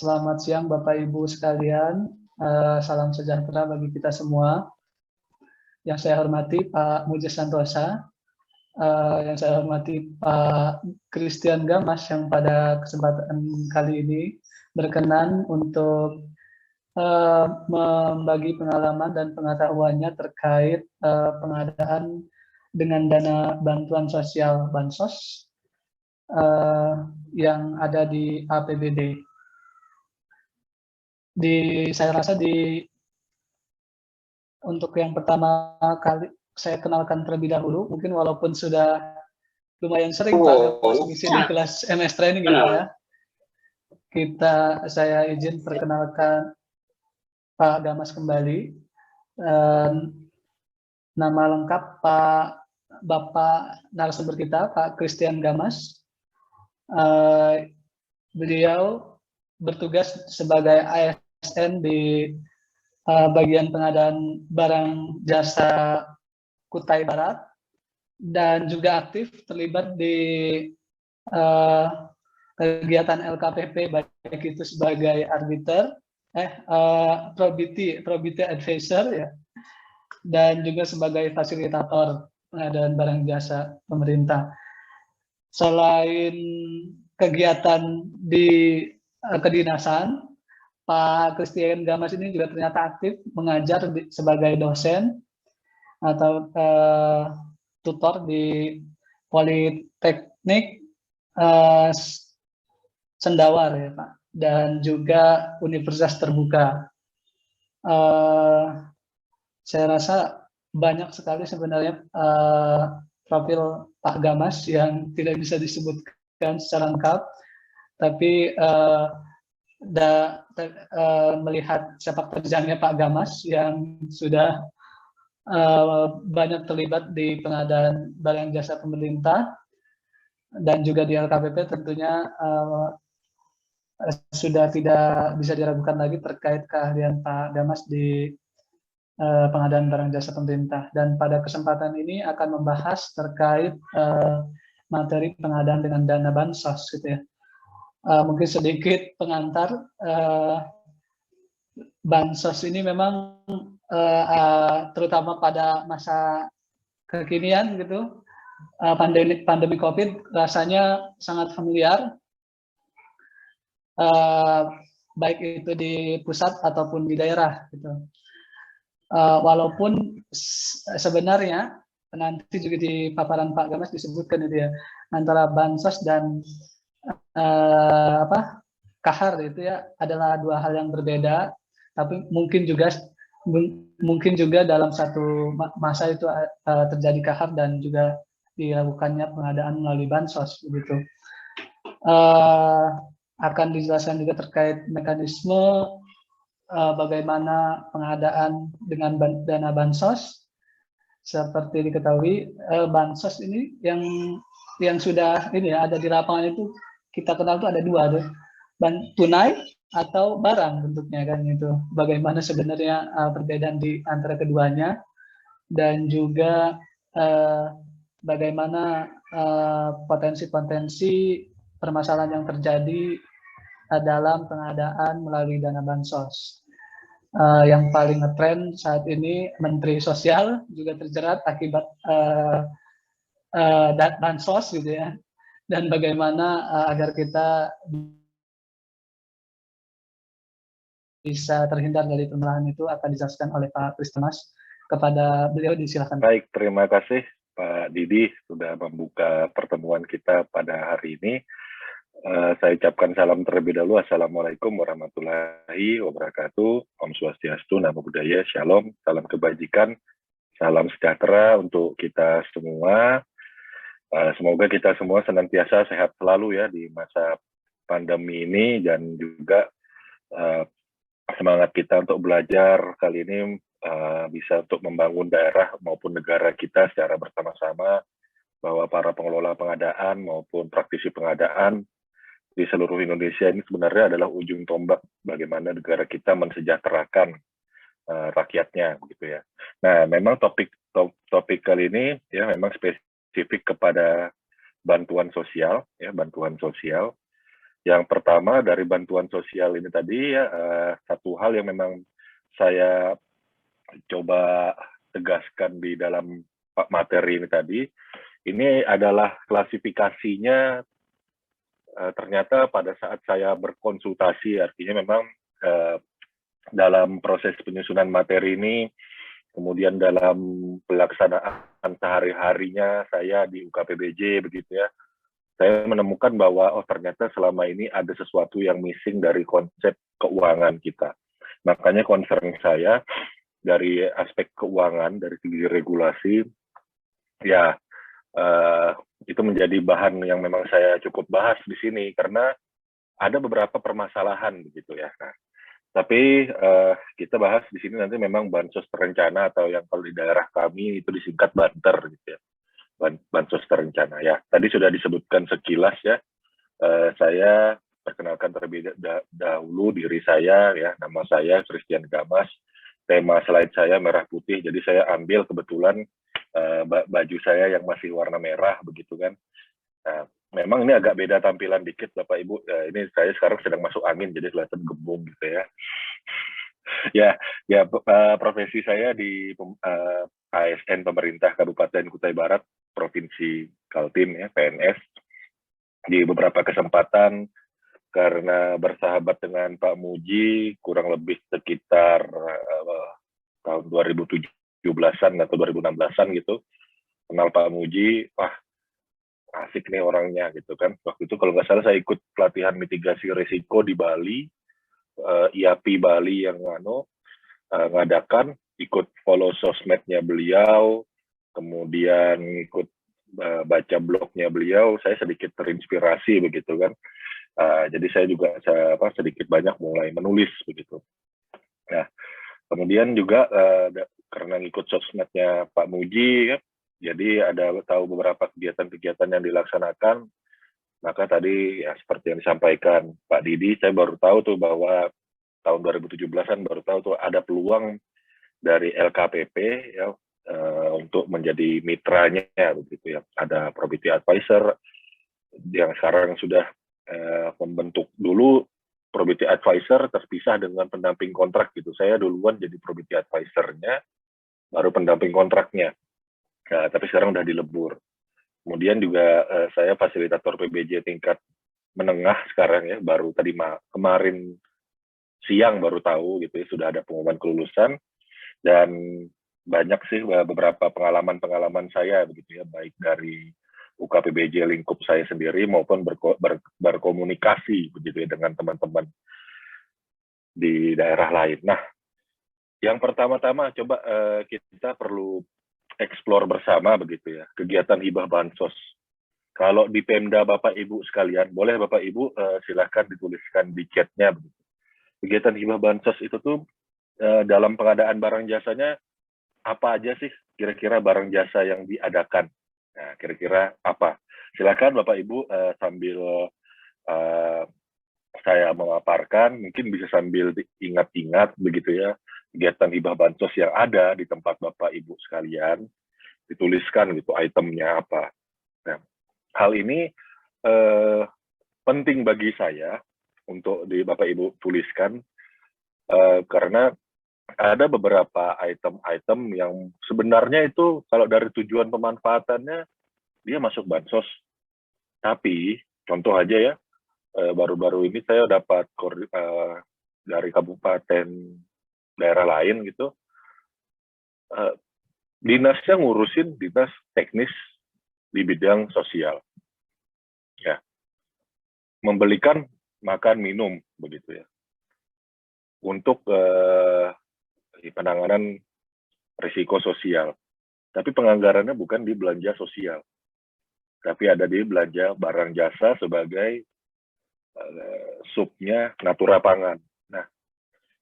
Selamat siang Bapak Ibu sekalian. Salam sejahtera bagi kita semua. Yang saya hormati Pak Mujiz Santosa, yang saya hormati Pak Christian Gamas yang pada kesempatan kali ini berkenan untuk membagi pengalaman dan pengetahuannya terkait pengadaan dengan dana bantuan sosial Bansos yang ada di APBD. Saya rasa untuk yang pertama kali saya kenalkan terlebih dahulu, mungkin walaupun sudah lumayan sering Pak Gamas ngisi di kelas MS Training gitu ya. Saya izin perkenalkan Pak Gamas kembali. Nama lengkap Bapak narasumber kita, Pak Christian Gamas. Beliau bertugas sebagai ASN di bagian pengadaan barang jasa Kutai Barat dan juga aktif terlibat di kegiatan LKPP baik itu sebagai arbiter, probity advisor ya, dan juga sebagai fasilitator pengadaan barang jasa pemerintah. Selain kegiatan di kedinasan, Pak Christian Gamas ini juga ternyata aktif mengajar sebagai dosen atau tutor di Politeknik Sendawar ya Pak, dan juga Universitas Terbuka. Saya rasa banyak sekali sebenarnya profil Pak Gamas yang tidak bisa disebutkan secara lengkap, tapi melihat sepak terjangnya Pak Gamas yang sudah banyak terlibat di pengadaan barang jasa pemerintah dan juga di LKPP, tentunya sudah tidak bisa diragukan lagi terkait keahlian Pak Gamas di pengadaan barang jasa pemerintah. Dan pada kesempatan ini akan membahas terkait materi pengadaan dengan dana bansos gitu ya. Mungkin sedikit pengantar, bansos ini memang terutama pada masa kekinian gitu, pandemi COVID rasanya sangat familiar, baik itu di pusat ataupun di daerah gitu. Walaupun sebenarnya nanti juga di paparan Pak Gamas disebutkan itu ya, antara bansos dan kahar itu ya adalah dua hal yang berbeda, tapi mungkin juga dalam satu masa itu terjadi kahar dan juga dilakukannya pengadaan melalui bansos begitu. Akan dijelaskan juga terkait mekanisme bagaimana pengadaan dengan dana bansos. Seperti diketahui, bansos ini yang sudah ini ya, ada di lapangan itu kita kenal itu ada dua tuh, tunai atau barang bentuknya kan itu. Bagaimana sebenarnya perbedaan di antara keduanya, dan juga bagaimana potensi-potensi permasalahan yang terjadi dalam pengadaan melalui dana bansos. Yang paling ngetren saat ini Menteri Sosial juga terjerat akibat bansos gitu ya, dan bagaimana agar kita bisa terhindar dari pemerahan itu akan dijelaskan oleh Pak Christian. Kepada beliau disilakan. Baik, terima kasih Pak Didi sudah membuka pertemuan kita pada hari ini. Saya ucapkan salam terlebih dahulu. Assalamualaikum warahmatullahi wabarakatuh. Om Swastiastu, Namo Buddhaya, Shalom, salam kebajikan, salam sejahtera untuk kita semua. Semoga kita semua senantiasa sehat selalu ya di masa pandemi ini, dan juga semangat kita untuk belajar kali ini bisa untuk membangun daerah maupun negara kita secara bersama-sama, bahwa para pengelola pengadaan maupun praktisi pengadaan di seluruh Indonesia ini sebenarnya adalah ujung tombak bagaimana negara kita mensejahterakan rakyatnya begitu ya. Nah, memang topik kali ini ya memang spesifik kepada bantuan sosial ya, bantuan sosial. Yang pertama dari bantuan sosial ini tadi ya, satu hal yang memang saya coba tegaskan di dalam materi ini tadi, ini adalah klasifikasinya. Ternyata pada saat saya berkonsultasi, artinya memang dalam proses penyusunan materi ini, kemudian dalam pelaksanaan sehari-harinya saya di UKPBJ begitu ya, saya menemukan bahwa ternyata selama ini ada sesuatu yang missing dari konsep keuangan kita. Makanya concern saya dari aspek keuangan, dari segi regulasi, ya itu menjadi bahan yang memang saya cukup bahas di sini karena ada beberapa permasalahan begitu ya. Nah, tapi kita bahas di sini nanti memang bansos terencana atau yang kalau di daerah kami itu disingkat banter gitu ya, bansos terencana ya. Tadi sudah disebutkan sekilas ya. Saya perkenalkan terlebih dahulu diri saya ya, nama saya Christian Gamas. Tema slide saya merah putih, jadi saya ambil kebetulan baju saya yang masih warna merah begitu kan. Nah, memang ini agak beda tampilan dikit Bapak Ibu. Ini saya sekarang sedang masuk angin jadi kelihatan gembung gitu ya. Ya, profesi saya di ASN pemerintah Kabupaten Kutai Barat, Provinsi Kaltim ya, PNS. Di beberapa kesempatan karena bersahabat dengan Pak Muji kurang lebih sekitar tahun 2017-an atau 2016-an gitu, kenal Pak Muji, wah asik nih orangnya gitu kan. Waktu itu kalau nggak salah saya ikut pelatihan mitigasi risiko di Bali, IAPI Bali yang ngadakan, ikut follow sosmednya beliau, kemudian ikut baca blognya beliau, saya sedikit terinspirasi begitu kan. Jadi saya juga sedikit banyak mulai menulis begitu. Nah, kemudian juga karena ngikut sosmednya Pak Muji, ya, jadi ada tahu beberapa kegiatan-kegiatan yang dilaksanakan. Maka tadi ya seperti yang disampaikan Pak Didi, saya baru tahu tuh bahwa tahun 2017-an baru tahu tuh ada peluang dari LKPP ya untuk menjadi mitranya begitu ya. Ada Probity Advisor yang sekarang sudah membentuk. Dulu Probity Advisor terpisah dengan pendamping kontrak gitu. Saya duluan jadi Probity Advisor-nya, baru pendamping kontraknya. Nah, tapi sekarang udah dilebur. Kemudian juga saya fasilitator PBJ tingkat menengah sekarang ya, baru tadi kemarin siang baru tahu gitu ya, sudah ada pengumuman kelulusan. Dan banyak sih beberapa pengalaman-pengalaman saya begitu ya, baik dari UKPBJ lingkup saya sendiri maupun berkomunikasi begitu ya dengan teman-teman di daerah lain. Nah, yang pertama-tama coba kita perlu explore bersama begitu ya, kegiatan hibah bansos. Kalau di Pemda Bapak Ibu sekalian, boleh Bapak Ibu silahkan dituliskan di chatnya begitu. Kegiatan hibah bansos itu tuh dalam pengadaan barang jasanya apa aja sih kira-kira barang jasa yang diadakan? Nah, kira-kira apa? Silakan Bapak Ibu sambil saya memaparkan, mungkin bisa sambil ingat-ingat begitu ya, kegiatan hibah bansos yang ada di tempat Bapak Ibu sekalian, dituliskan gitu itemnya apa. Nah, hal ini penting bagi saya untuk di Bapak Ibu tuliskan karena ada beberapa item-item yang sebenarnya itu kalau dari tujuan pemanfaatannya dia masuk bansos. Tapi contoh aja ya, baru-baru ini saya dapat dari kabupaten daerah lain gitu, dinasnya ngurusin dinas teknis di bidang sosial, ya, membelikan makan minum begitu ya, untuk penanganan risiko sosial. Tapi penganggarannya bukan di belanja sosial, tapi ada di belanja barang jasa sebagai subnya Natura Pangan. Nah,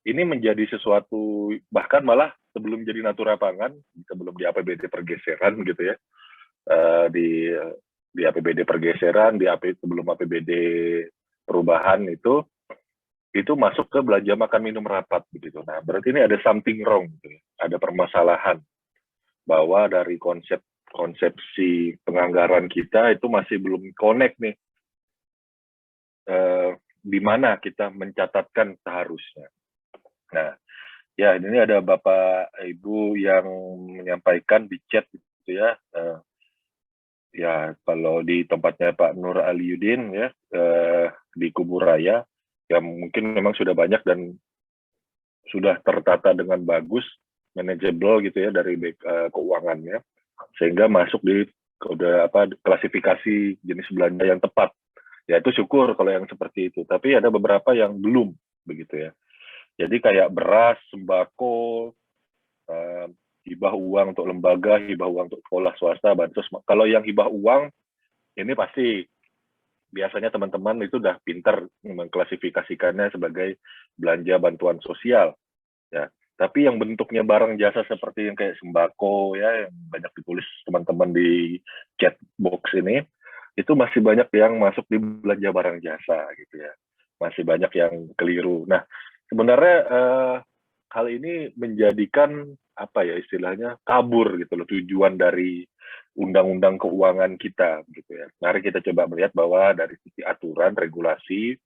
ini menjadi sesuatu, bahkan malah sebelum jadi Natura Pangan, sebelum di APBD pergeseran gitu ya, di APBD pergeseran, sebelum APBD perubahan itu masuk ke belanja makan minum rapat begitu. Nah, berarti ini ada something wrong gitu ya. Ada permasalahan bahwa dari konsepsi penganggaran kita itu masih belum connect nih. di mana kita mencatatkan seharusnya. Nah, ya ini ada Bapak Ibu yang menyampaikan di chat gitu ya. Ya kalau di tempatnya Pak Nur Aliuddin ya di Kuburaya, yang mungkin memang sudah banyak dan sudah tertata dengan bagus, manageable gitu ya dari keuangannya, sehingga masuk di klasifikasi jenis belanja yang tepat. Ya itu syukur kalau yang seperti itu. Tapi ada beberapa yang belum begitu ya. Jadi kayak beras, sembako, hibah uang untuk lembaga, hibah uang untuk sekolah swasta, bansos. Kalau yang hibah uang, ini pasti biasanya teman-teman itu udah pinter mengklasifikasikannya sebagai belanja bantuan sosial. Ya, tapi yang bentuknya barang jasa seperti yang kayak sembako ya, yang banyak ditulis teman-teman di chat box ini, itu masih banyak yang masuk di belanja barang jasa gitu ya. Masih banyak yang keliru. Nah, sebenarnya hal ini menjadikan apa ya istilahnya kabur gitu loh tujuan dari undang-undang keuangan kita gitu ya. Mari kita coba melihat bahwa dari sisi aturan, regulasi,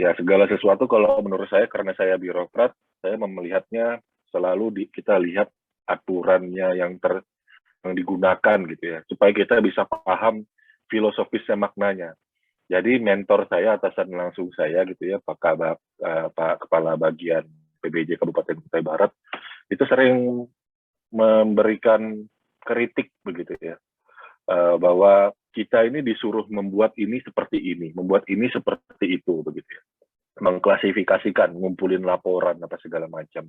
ya segala sesuatu kalau menurut saya karena saya birokrat, saya melihatnya selalu kita lihat aturannya yang digunakan gitu ya, supaya kita bisa paham filosofisnya maknanya. Jadi mentor saya, atasan langsung saya gitu ya, Pak Kepala Bagian PBJ Kabupaten Kutai Barat, itu sering memberikan kritik begitu ya, bahwa kita ini disuruh membuat ini seperti ini, membuat ini seperti itu begitu ya, mengklasifikasikan, ngumpulin laporan apa segala macam.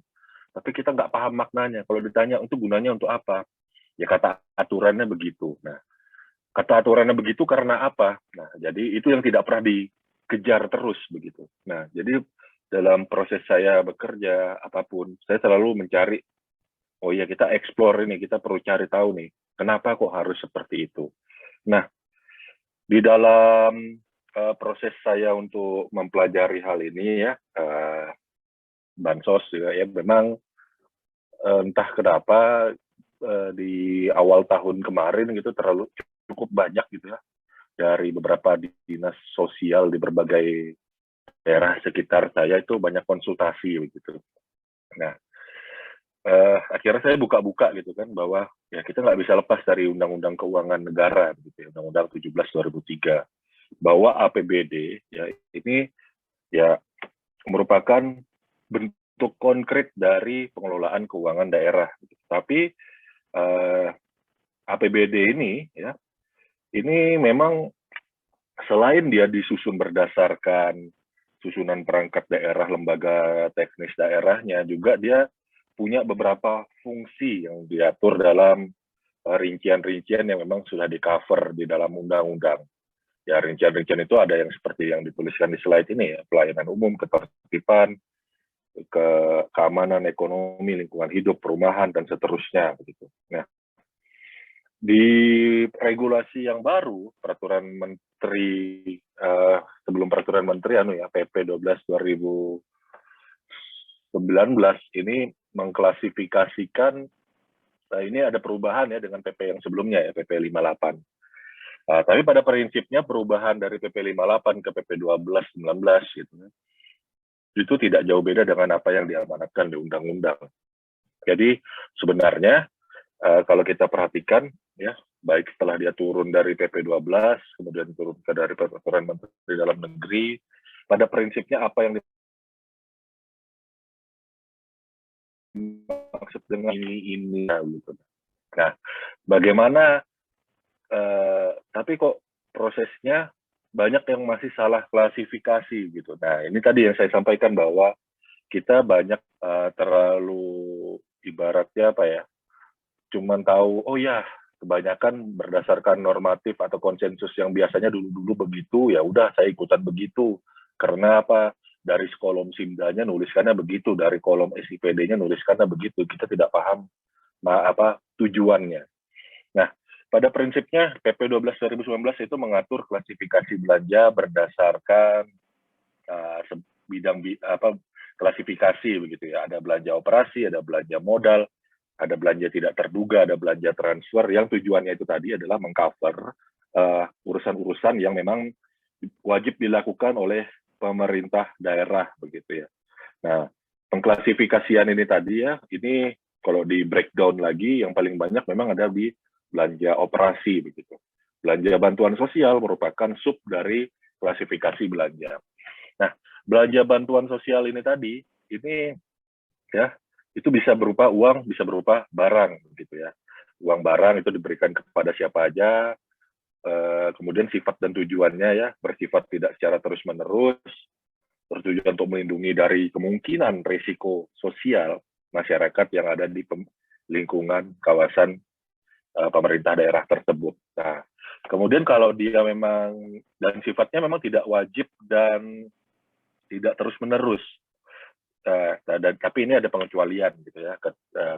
Tapi kita nggak paham maknanya. Kalau ditanya untuk gunanya untuk apa, ya kata aturannya begitu. Nah, kata aturannya begitu karena apa? Nah, jadi itu yang tidak pernah dikejar terus begitu. Nah, jadi dalam proses saya bekerja apapun, saya selalu mencari, oh ya kita explore ini, kita perlu cari tahu nih, kenapa kok harus seperti itu. Nah, di dalam proses saya untuk mempelajari hal ini ya, bansos juga ya, memang entah kenapa di awal tahun kemarin gitu terlalu cukup banyak gitu ya dari beberapa dinas sosial di berbagai daerah sekitar saya itu banyak konsultasi begitu. Nah, akhirnya saya buka-buka gitu kan bahwa ya kita nggak bisa lepas dari Undang-Undang Keuangan Negara gitu ya, Undang-Undang 17/2003, bahwa APBD ya ini ya merupakan bentuk konkret dari pengelolaan keuangan daerah. Tapi APBD ini ya ini memang selain dia disusun berdasarkan susunan perangkat daerah, lembaga teknis daerahnya, juga dia punya beberapa fungsi yang diatur dalam rincian-rincian yang memang sudah di-cover di dalam undang-undang. Ya, rincian-rincian itu ada yang seperti yang dituliskan di slide ini ya, pelayanan umum, ketertiban, keamanan ekonomi, lingkungan hidup, perumahan, dan seterusnya. Begitu. Nah, di regulasi yang baru, peraturan menteri, sebelum peraturan menteri, PP 12/2019 ini mengklasifikasikan, ini ada perubahan ya dengan PP yang sebelumnya ya, PP 58. Tapi pada prinsipnya perubahan dari PP 58 ke PP 12/19 gitu, itu tidak jauh beda dengan apa yang diamanatkan di undang-undang. Jadi sebenarnya kalau kita perhatikan ya, baik setelah dia turun dari PP 12, kemudian turun ke dari peraturan Menteri Dalam Negeri, pada prinsipnya apa yang dimaksud dengan ini gitu. Nah, bagaimana tapi kok prosesnya banyak yang masih salah klasifikasi gitu. Nah, ini tadi yang saya sampaikan bahwa kita banyak terlalu ibaratnya apa ya, cuman tahu, oh ya, kebanyakan berdasarkan normatif atau konsensus yang biasanya dulu-dulu begitu, ya udah saya ikutan begitu. Karena apa? Dari kolom Simdanya nuliskannya begitu, dari kolom SIPD-nya nuliskannya begitu. Kita tidak paham apa tujuannya. Nah, pada prinsipnya PP 12/2019 itu mengatur klasifikasi belanja berdasarkan bidang klasifikasi begitu ya. Ada belanja operasi, ada belanja modal, ada belanja tidak terduga, ada belanja transfer yang tujuannya itu tadi adalah mengcover urusan-urusan yang memang wajib dilakukan oleh pemerintah daerah begitu ya. Nah, pengklasifikasian ini tadi ya, ini kalau di breakdown lagi yang paling banyak memang ada di belanja operasi begitu. Belanja bantuan sosial merupakan sub dari klasifikasi belanja. Nah, belanja bantuan sosial ini tadi, ini ya, itu bisa berupa uang, bisa berupa barang gitu ya. Uang barang itu diberikan kepada siapa aja, kemudian sifat dan tujuannya ya, bersifat tidak secara terus-menerus, bertujuan untuk melindungi dari kemungkinan risiko sosial masyarakat yang ada di lingkungan kawasan pemerintah daerah tersebut. Nah, kemudian kalau dia memang dan sifatnya memang tidak wajib dan tidak terus-menerus. Tapi ini ada pengecualian gitu ya.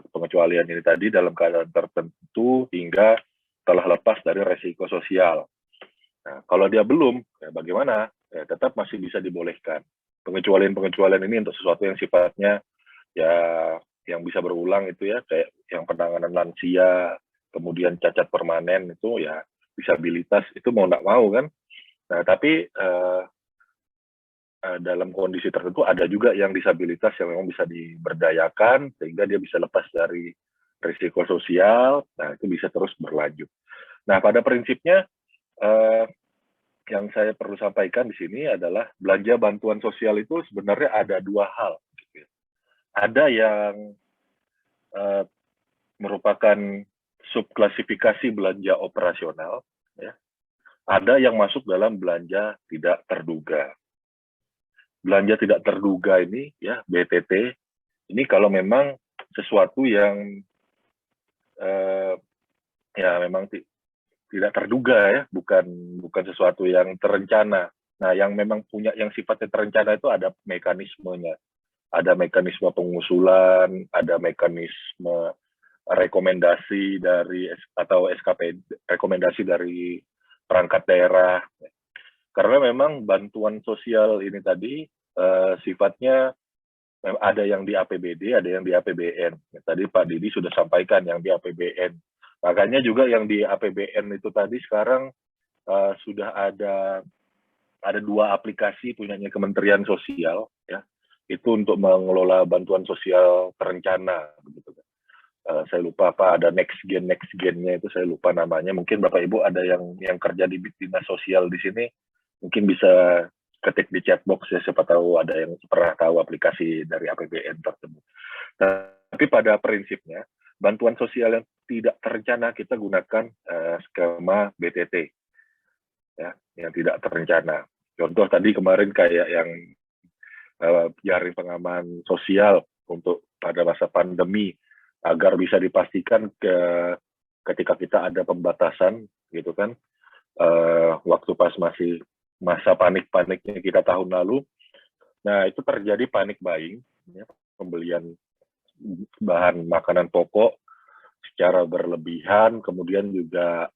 Pengecualian ini tadi dalam keadaan tertentu hingga telah lepas dari resiko sosial. Nah, kalau dia belum, ya bagaimana? Ya, tetap masih bisa dibolehkan. Pengecualian-pengecualian ini untuk sesuatu yang sifatnya ya yang bisa berulang itu ya, kayak yang penanganan lansia, kemudian cacat permanen itu ya, disabilitas itu mau nggak mau kan. Nah, tapi dalam kondisi tertentu ada juga yang disabilitas yang memang bisa diberdayakan sehingga dia bisa lepas dari risiko sosial. Nah, itu bisa terus berlanjut. Nah, pada prinsipnya yang saya perlu sampaikan di sini adalah belanja bantuan sosial itu sebenarnya ada dua hal. Ada yang merupakan subklasifikasi belanja operasional, ya. Ada yang masuk dalam belanja tidak terduga. Belanja tidak terduga ini, ya BTT, ini kalau memang sesuatu yang ya memang tidak terduga ya, bukan sesuatu yang terencana. Nah, yang memang punya yang sifatnya terencana itu ada mekanismenya. Ada mekanisme pengusulan, ada mekanisme rekomendasi dari atau SKP, rekomendasi dari perangkat daerah. Karena memang bantuan sosial ini tadi sifatnya ada yang di APBD, ada yang di APBN. Tadi Pak Didi sudah sampaikan yang di APBN. Makanya juga yang di APBN itu tadi sekarang sudah ada dua aplikasi punyanya Kementerian Sosial, ya, itu untuk mengelola bantuan sosial terencana. Begitu. Saya lupa apa ada next gen-nya itu saya lupa namanya. Mungkin Bapak Ibu ada yang kerja di dinas sosial di sini, mungkin bisa ketik di chat box ya, siapa tahu ada yang pernah tahu aplikasi dari APBN tersebut. Tapi pada prinsipnya bantuan sosial yang tidak terencana kita gunakan skema BTT, ya, yang tidak terencana. Contoh tadi kemarin kayak yang jaring pengaman sosial untuk pada masa pandemi agar bisa dipastikan ketika kita ada pembatasan gitu kan, waktu pas masih masa panik-paniknya kita tahun lalu. Nah, itu terjadi panic buying, ya, pembelian bahan makanan pokok secara berlebihan, kemudian juga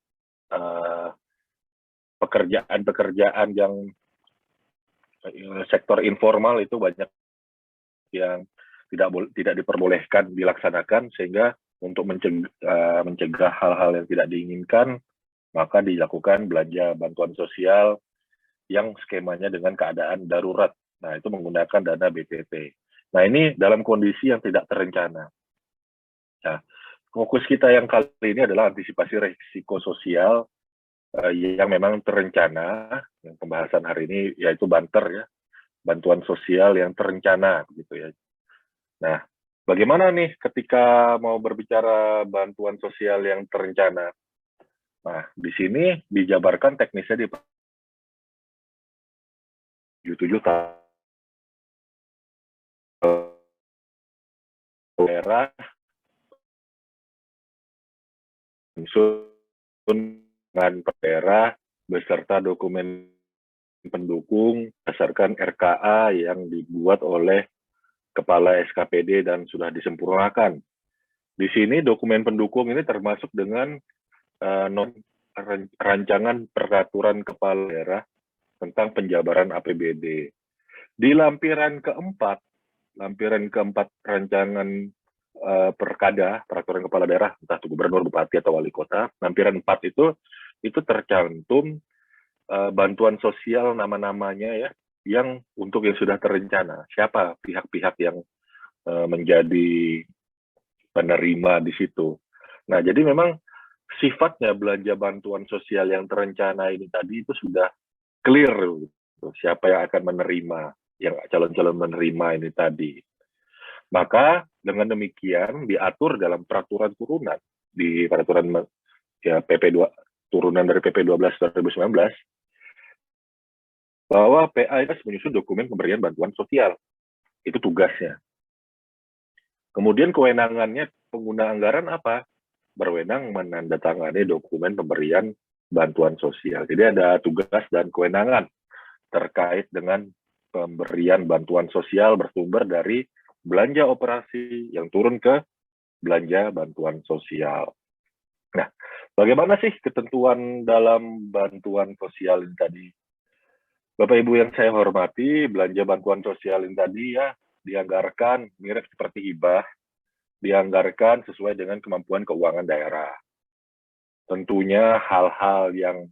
pekerjaan-pekerjaan yang sektor informal itu banyak yang tidak diperbolehkan dilaksanakan, sehingga untuk mencegah hal-hal yang tidak diinginkan, maka dilakukan belanja bantuan sosial yang skemanya dengan keadaan darurat. Nah, itu menggunakan dana BTT. Nah, ini dalam kondisi yang tidak terencana. Nah, fokus kita yang kali ini adalah antisipasi risiko sosial yang memang terencana. Yang pembahasan hari ini yaitu banter ya, bantuan sosial yang terencana gitu ya. Nah, bagaimana nih ketika mau berbicara bantuan sosial yang terencana? Nah, di sini dijabarkan teknisnya di 77 daerah dengan daerah beserta dokumen pendukung berdasarkan RKA yang dibuat oleh Kepala SKPD dan sudah disempurnakan. Di sini dokumen pendukung ini termasuk dengan rancangan peraturan kepala daerah tentang penjabaran APBD. Di lampiran keempat rancangan perkada, peraturan kepala daerah, entah itu gubernur, bupati, atau wali kota, lampiran 4 itu tercantum bantuan sosial nama-namanya ya, yang untuk yang sudah terencana. Siapa pihak-pihak yang menjadi penerima di situ. Nah, jadi memang sifatnya belanja bantuan sosial yang terencana ini tadi itu sudah clear gitu. Siapa yang akan menerima, yang calon-calon menerima ini tadi. Maka dengan demikian diatur dalam peraturan turunan di peraturan ya PP2 turunan dari PP 12 2019 bahwa PA itu menyusun dokumen pemberian bantuan sosial. Itu tugasnya. Kemudian kewenangannya pengguna anggaran apa? Berwenang menandatangani dokumen pemberian bantuan sosial. Jadi ada tugas dan kewenangan terkait dengan pemberian bantuan sosial bersumber dari belanja operasi yang turun ke belanja bantuan sosial. Nah, bagaimana sih ketentuan dalam bantuan sosial ini tadi? Bapak Ibu yang saya hormati, belanja bantuan sosial ini tadi ya dianggarkan mirip seperti hibah, dianggarkan sesuai dengan kemampuan keuangan daerah. Tentunya hal-hal yang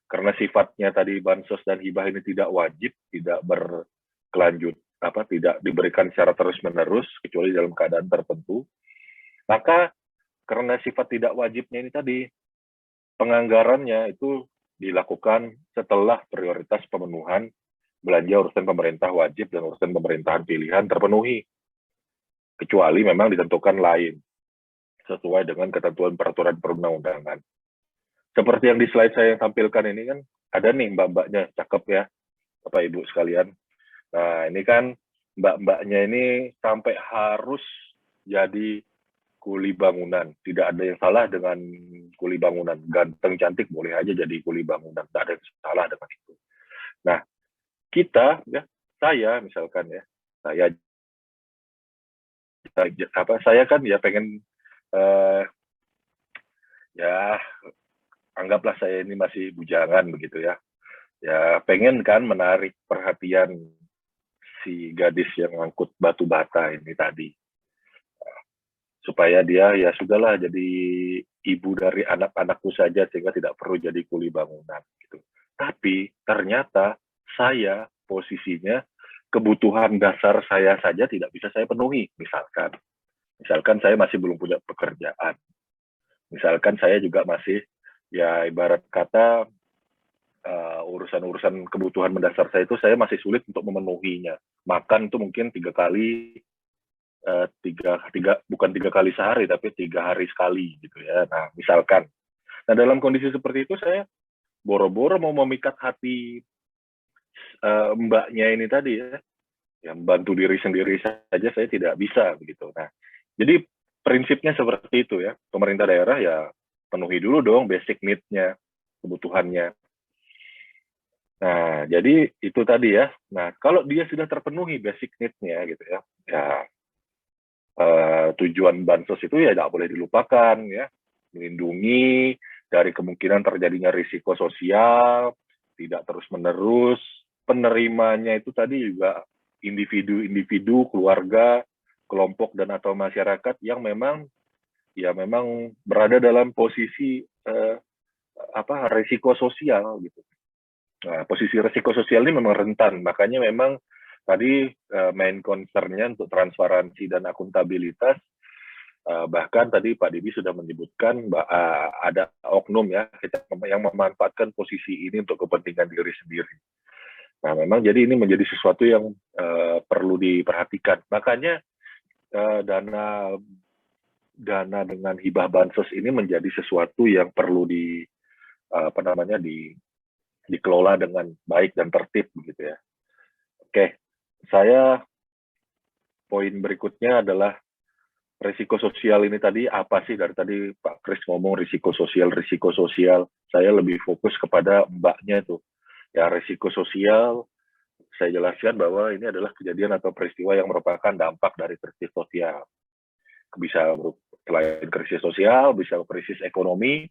karena sifatnya tadi bansos dan hibah ini tidak wajib, tidak berkelanjut, tidak diberikan secara terus-menerus kecuali dalam keadaan tertentu. Maka karena sifat tidak wajibnya ini tadi, penganggarannya itu dilakukan setelah prioritas pemenuhan belanja urusan pemerintah wajib dan urusan pemerintahan pilihan terpenuhi. Kecuali memang ditentukan lain, sesuai dengan ketentuan peraturan perundang-undangan. Seperti yang di slide saya yang tampilkan ini kan, ada nih mbak-mbaknya, cakep ya, Bapak Ibu sekalian. Nah, ini kan mbak-mbaknya ini sampai harus jadi kuli bangunan. Tidak ada yang salah dengan kuli bangunan. Ganteng, cantik, boleh aja jadi kuli bangunan. Tidak ada yang salah dengan itu. Nah, kita, ya, saya misalkan ya, saya kan ya pengen, ya, anggaplah saya ini masih bujangan begitu ya. Ya, pengen kan menarik perhatian si gadis yang ngangkut batu bata ini tadi. Supaya dia ya sudahlah jadi ibu dari anak-anakku saja sehingga tidak perlu jadi kuli bangunan gitu. Tapi ternyata saya posisinya kebutuhan dasar saya saja tidak bisa saya penuhi. Misalkan saya masih belum punya pekerjaan. Misalkan saya juga masih ya ibarat kata urusan-urusan kebutuhan mendasar saya itu saya masih sulit untuk memenuhinya. Makan itu mungkin bukan 3 kali sehari tapi 3 hari sekali gitu ya. Nah, misalkan. Nah, dalam kondisi seperti itu saya boro-boro mau memikat hati mbaknya ini tadi ya, yang bantu diri sendiri saja saya tidak bisa begitu. Nah, jadi prinsipnya seperti itu ya. Pemerintah daerah ya penuhi dulu dong basic need-nya, kebutuhannya. Nah, jadi itu tadi ya. Nah, kalau dia sudah terpenuhi basic need-nya gitu ya, ya tujuan bansos itu ya tidak boleh dilupakan ya, melindungi dari kemungkinan terjadinya risiko sosial, tidak terus-menerus, penerimanya itu tadi juga individu-individu, keluarga, kelompok dan atau masyarakat yang memang berada dalam posisi risiko sosial gitu. Nah, posisi risiko sosial ini memang rentan, makanya memang tadi main concern-nya untuk transparansi dan akuntabilitas, bahkan tadi Pak Didi sudah menyebutkan ada oknum ya yang memanfaatkan posisi ini untuk kepentingan diri sendiri. Nah, memang jadi ini menjadi sesuatu yang perlu diperhatikan. Makanya dana dengan hibah bansos ini menjadi sesuatu yang perlu dikelola dengan baik dan tertib begitu ya. Oke, saya poin berikutnya adalah risiko sosial ini tadi apa sih dari tadi Pak Kris ngomong risiko sosial. Saya lebih fokus kepada mbaknya tuh. Ya, risiko sosial saya jelaskan bahwa ini adalah kejadian atau peristiwa yang merupakan dampak dari krisis sosial. Bisa selain krisis sosial, bisa krisis ekonomi,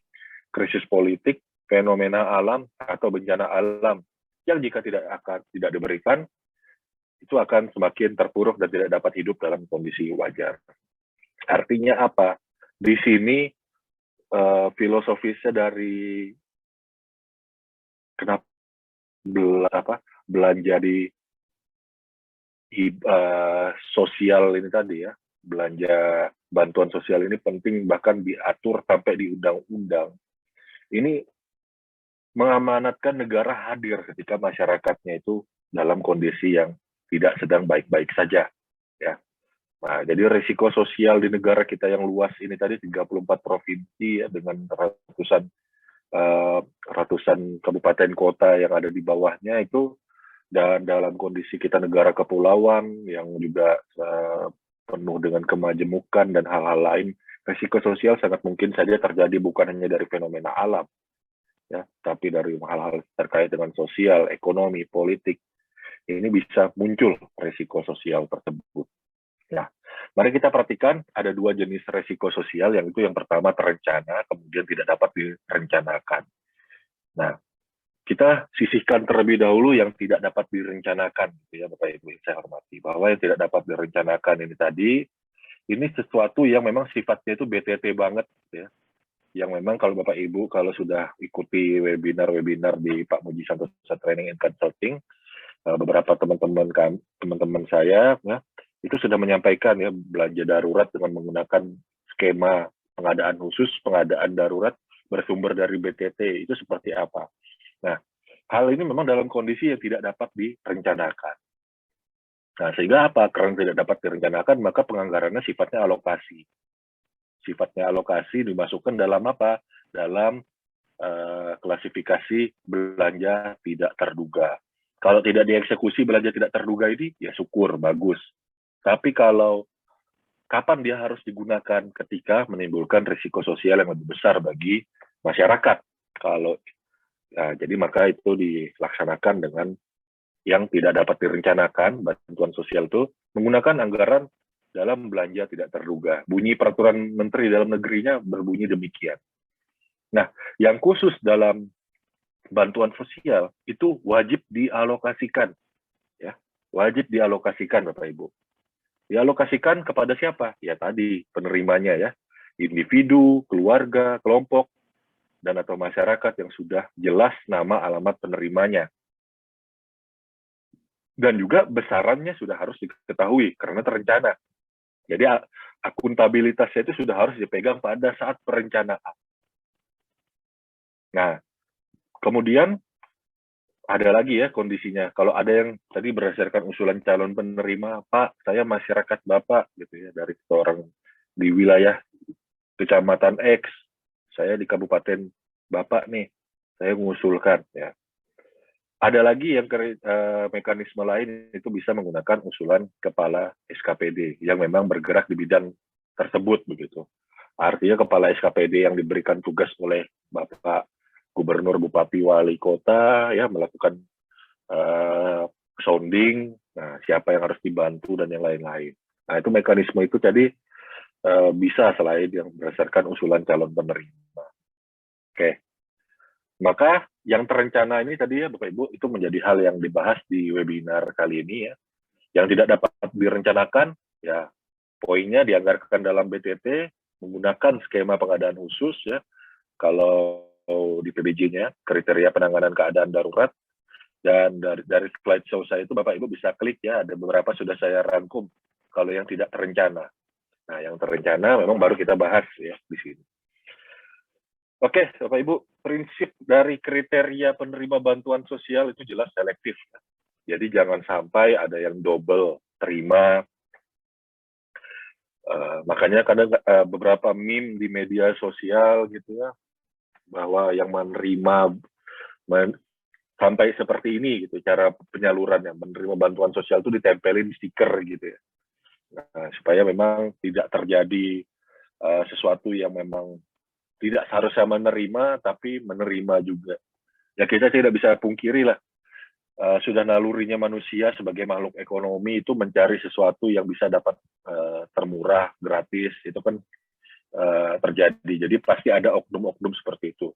krisis politik, fenomena alam atau bencana alam yang jika tidak diberikan itu akan semakin terpuruk dan tidak dapat hidup dalam kondisi wajar. Artinya apa? Di sini filosofisnya dari kenapa belanja di sosial ini tadi ya, belanja bantuan sosial ini penting, bahkan diatur sampai di undang-undang. Ini mengamanatkan negara hadir ketika masyarakatnya itu dalam kondisi yang tidak sedang baik-baik saja, ya. Nah, jadi risiko sosial di negara kita yang luas ini tadi 34 provinsi ya, dengan ratusan kabupaten kota yang ada di bawahnya itu, dan dalam kondisi kita negara kepulauan yang juga penuh dengan kemajemukan dan hal-hal lain, risiko sosial sangat mungkin saja terjadi bukan hanya dari fenomena alam, ya, tapi dari hal-hal terkait dengan sosial, ekonomi, politik. Ini bisa muncul risiko sosial tersebut. Ya, mari kita perhatikan ada dua jenis risiko sosial, yang itu yang pertama terencana, kemudian tidak dapat direncanakan. Nah, kita sisihkan terlebih dahulu yang tidak dapat direncanakan, gitu ya Bapak Ibu, saya hormati, bahwa yang tidak dapat direncanakan ini tadi, ini sesuatu yang memang sifatnya itu BTT banget, ya. Yang memang kalau Bapak Ibu kalau sudah ikuti webinar-webinar di Pak Muji Santosa Training and Consulting, beberapa teman-teman saya, ya, itu sudah menyampaikan ya, belanja darurat dengan menggunakan skema pengadaan khusus, pengadaan darurat bersumber dari BTT itu seperti apa. Nah, hal ini memang dalam kondisi yang tidak dapat direncanakan. Nah, sehingga apa? Karena tidak dapat direncanakan, maka penganggarannya sifatnya alokasi. Sifatnya alokasi dimasukkan dalam apa? Dalam klasifikasi belanja tidak terduga. Kalau tidak dieksekusi belanja tidak terduga ini, ya syukur, bagus. Tapi kalau kapan dia harus digunakan? Ketika menimbulkan risiko sosial yang lebih besar bagi masyarakat. Nah, jadi maka itu dilaksanakan dengan yang tidak dapat direncanakan, bantuan sosial itu menggunakan anggaran dalam belanja tidak terduga. Bunyi peraturan menteri dalam negerinya berbunyi demikian. Nah, yang khusus dalam bantuan sosial itu wajib dialokasikan, ya, wajib dialokasikan Bapak Ibu. Dialokasikan kepada siapa? Ya tadi penerimanya ya, individu, keluarga, kelompok, dan atau masyarakat yang sudah jelas nama alamat penerimanya. Dan juga besarannya sudah harus diketahui karena terencana. Jadi akuntabilitasnya itu sudah harus dipegang pada saat perencanaan. Nah, kemudian ada lagi ya kondisinya. Kalau ada yang tadi berdasarkan usulan calon penerima, Pak, saya masyarakat Bapak gitu ya, dari seorang di wilayah kecamatan X, saya di kabupaten Bapak nih, saya mengusulkan ya. Ada lagi yang mekanisme lain itu bisa menggunakan usulan kepala SKPD yang memang bergerak di bidang tersebut begitu. Artinya kepala SKPD yang diberikan tugas oleh Bapak Gubernur, Bupati, Wali Kota ya melakukan sounding, nah siapa yang harus dibantu dan yang lain-lain. Nah itu mekanisme itu tadi bisa selain yang berdasarkan usulan calon penerima. Oke. Maka yang terencana ini tadi ya Bapak Ibu itu menjadi hal yang dibahas di webinar kali ini ya. Yang tidak dapat direncanakan ya poinnya dianggarkan dalam BTT menggunakan skema pengadaan khusus ya. Kalau di PBJ-nya kriteria penanganan keadaan darurat, dan dari slide show saya itu Bapak Ibu bisa klik ya, ada beberapa sudah saya rangkum kalau yang tidak terencana. Nah, yang terencana memang baru kita bahas ya di sini. Oke, Bapak Ibu, prinsip dari kriteria penerima bantuan sosial itu jelas selektif. Jadi jangan sampai ada yang double terima. Makanya kadang beberapa meme di media sosial gitu ya, bahwa yang menerima sampai seperti ini gitu cara penyalurannya, menerima bantuan sosial itu ditempelin stiker gitu ya. Nah, supaya memang tidak terjadi sesuatu yang memang tidak seharusnya menerima, tapi menerima juga. Ya kita tidak bisa pungkiri lah, sudah nalurinya manusia sebagai makhluk ekonomi itu mencari sesuatu yang bisa dapat termurah, gratis, itu kan terjadi. Jadi pasti ada oknum-oknum seperti itu.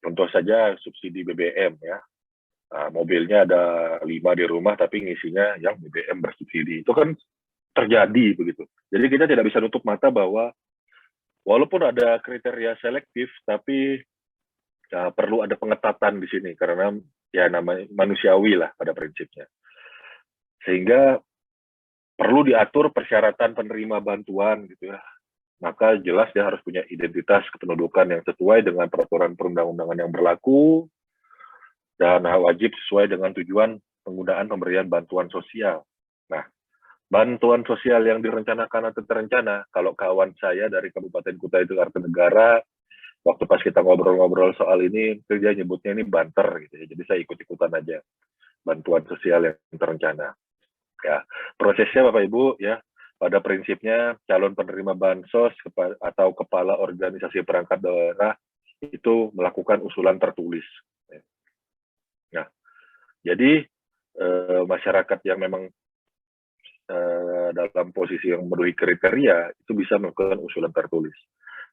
Contoh saja subsidi BBM ya. Mobilnya ada 5 di rumah, tapi ngisinya yang BBM bersubsidi. Itu kan terjadi begitu. Jadi kita tidak bisa nutup mata bahwa walaupun ada kriteria selektif, tapi perlu ada pengetatan di sini karena ya namanya manusiawi lah pada prinsipnya. Sehingga perlu diatur persyaratan penerima bantuan gitu ya. Maka jelas dia harus punya identitas kependudukan yang sesuai dengan peraturan perundang-undangan yang berlaku dan wajib sesuai dengan tujuan penggunaan pemberian bantuan sosial. Nah, bantuan sosial yang direncanakan atau terencana, kalau kawan saya dari Kabupaten Kutai Kartanegara, waktu pas kita ngobrol-ngobrol soal ini, dia nyebutnya ini banter gitu ya. Jadi saya ikut-ikutan aja bantuan sosial yang terencana. Ya, prosesnya Bapak Ibu ya, pada prinsipnya calon penerima bansos atau kepala organisasi perangkat daerah itu melakukan usulan tertulis. Nah, jadi masyarakat yang memang dalam posisi yang memenuhi kriteria itu bisa melakukan usulan tertulis.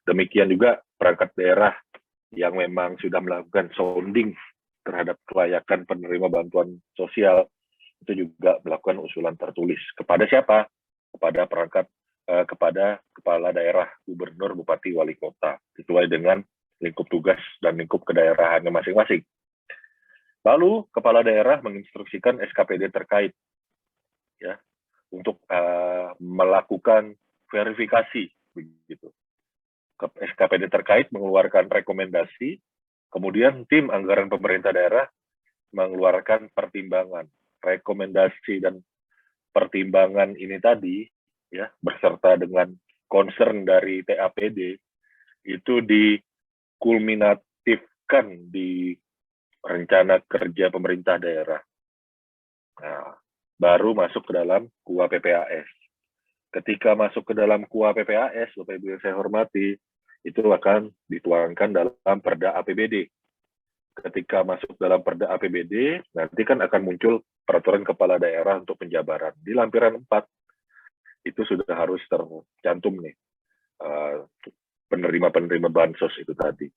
Demikian juga perangkat daerah yang memang sudah melakukan sounding terhadap kelayakan penerima bantuan sosial itu juga melakukan usulan tertulis. Kepada siapa? Kepada kepala daerah, gubernur, bupati, wali kota, sesuai dengan lingkup tugas dan lingkup kedaerahannya masing-masing. Lalu kepala daerah menginstruksikan SKPD terkait ya untuk melakukan verifikasi begitu. SKPD terkait mengeluarkan rekomendasi, kemudian tim anggaran pemerintah daerah mengeluarkan pertimbangan. Rekomendasi dan pertimbangan ini tadi ya beserta dengan concern dari TAPD itu dikulminatifkan di rencana kerja pemerintah daerah. Nah, baru masuk ke dalam KUA PPAS. Ketika masuk ke dalam KUA PPAS, Bapak Ibu yang saya hormati, itu akan dituangkan dalam Perda APBD. Ketika masuk dalam Perda APBD, nanti kan akan muncul peraturan kepala daerah untuk penjabaran. Di lampiran 4, itu sudah harus tercantum nih, penerima-penerima bansos itu tadi.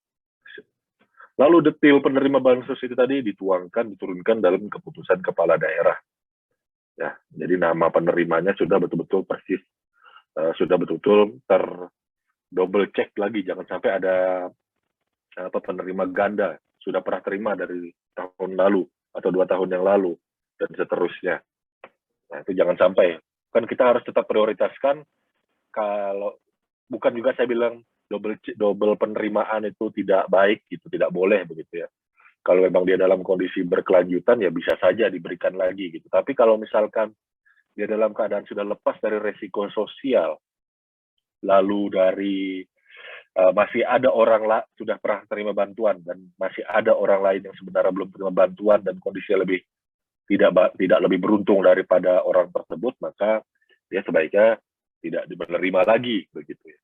Lalu detail penerima bansos itu tadi diturunkan dalam keputusan kepala daerah. Ya, jadi nama penerimanya sudah betul-betul persis, sudah betul-betul double check lagi, jangan sampai ada penerima ganda sudah pernah terima dari tahun lalu atau 2 tahun yang lalu dan seterusnya. Nah, itu jangan sampai. Kan kita harus tetap prioritaskan, kalau bukan juga saya bilang double penerimaan itu tidak baik gitu, tidak boleh begitu ya. Kalau memang dia dalam kondisi berkelanjutan ya bisa saja diberikan lagi gitu. Tapi kalau misalkan dia dalam keadaan sudah lepas dari resiko sosial, lalu dari masih ada orang sudah pernah terima bantuan dan masih ada orang lain yang sebenarnya belum terima bantuan dan kondisinya tidak lebih beruntung daripada orang tersebut, maka dia sebaiknya tidak menerima lagi begitu ya.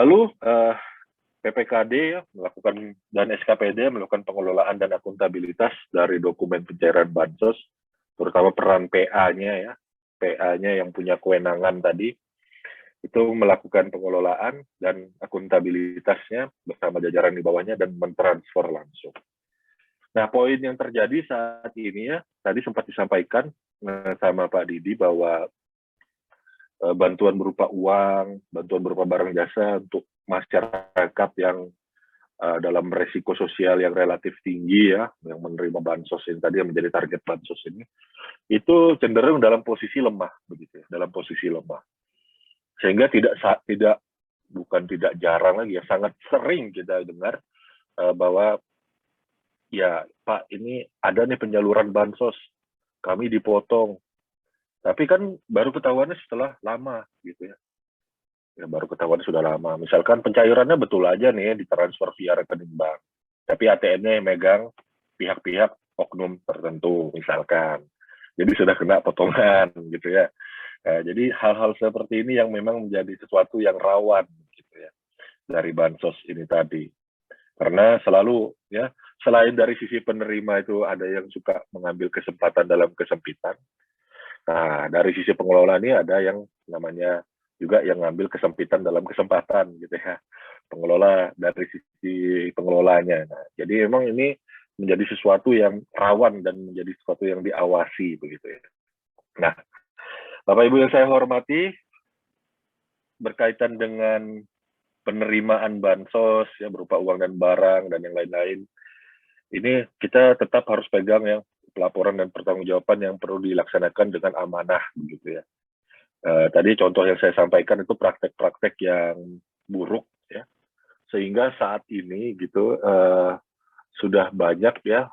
Lalu PPKD melakukan dan SKPD melakukan pengelolaan dan akuntabilitas dari dokumen pencairan bansos, terutama peran PA-nya ya, PA-nya yang punya kewenangan tadi, itu melakukan pengelolaan dan akuntabilitasnya bersama jajaran di bawahnya dan mentransfer langsung. Nah, poin yang terjadi saat ini ya, tadi sempat disampaikan sama Pak Didi bahwa bantuan berupa uang, bantuan berupa barang jasa untuk masyarakat yang dalam resiko sosial yang relatif tinggi ya, yang menerima bansos ini tadi, yang menjadi target bansos ini, itu cenderung dalam posisi lemah begitu ya, dalam posisi lemah. Sehingga tidak jarang lagi ya, sangat sering kita dengar bahwa ya Pak, ini ada nih penyaluran bansos, kami dipotong. Tapi kan baru ketahuannya setelah lama gitu ya. Ya baru ketahuan sudah lama. Misalkan pencairannya betul aja nih ditransfer via rekening bank, tapi ATM-nya yang megang pihak-pihak oknum tertentu misalkan. Jadi sudah kena potongan gitu ya. Jadi hal-hal seperti ini yang memang menjadi sesuatu yang rawan gitu ya dari bansos ini tadi. Karena selalu ya, selain dari sisi penerima itu ada yang suka mengambil kesempatan dalam kesempitan. Nah, dari sisi pengelola ini ada yang namanya juga yang ngambil kesempitan dalam kesempatan gitu ya. Pengelola dari sisi pengelolanya. Nah, jadi memang ini menjadi sesuatu yang rawan dan menjadi sesuatu yang diawasi begitu ya. Nah, Bapak Ibu yang saya hormati, berkaitan dengan penerimaan bansos ya berupa uang dan barang dan yang lain-lain, ini kita tetap harus pegang yang pelaporan dan pertanggungjawaban yang perlu dilaksanakan dengan amanah begitu ya. Tadi contoh yang saya sampaikan itu praktek-praktek yang buruk ya, sehingga saat ini gitu sudah banyak ya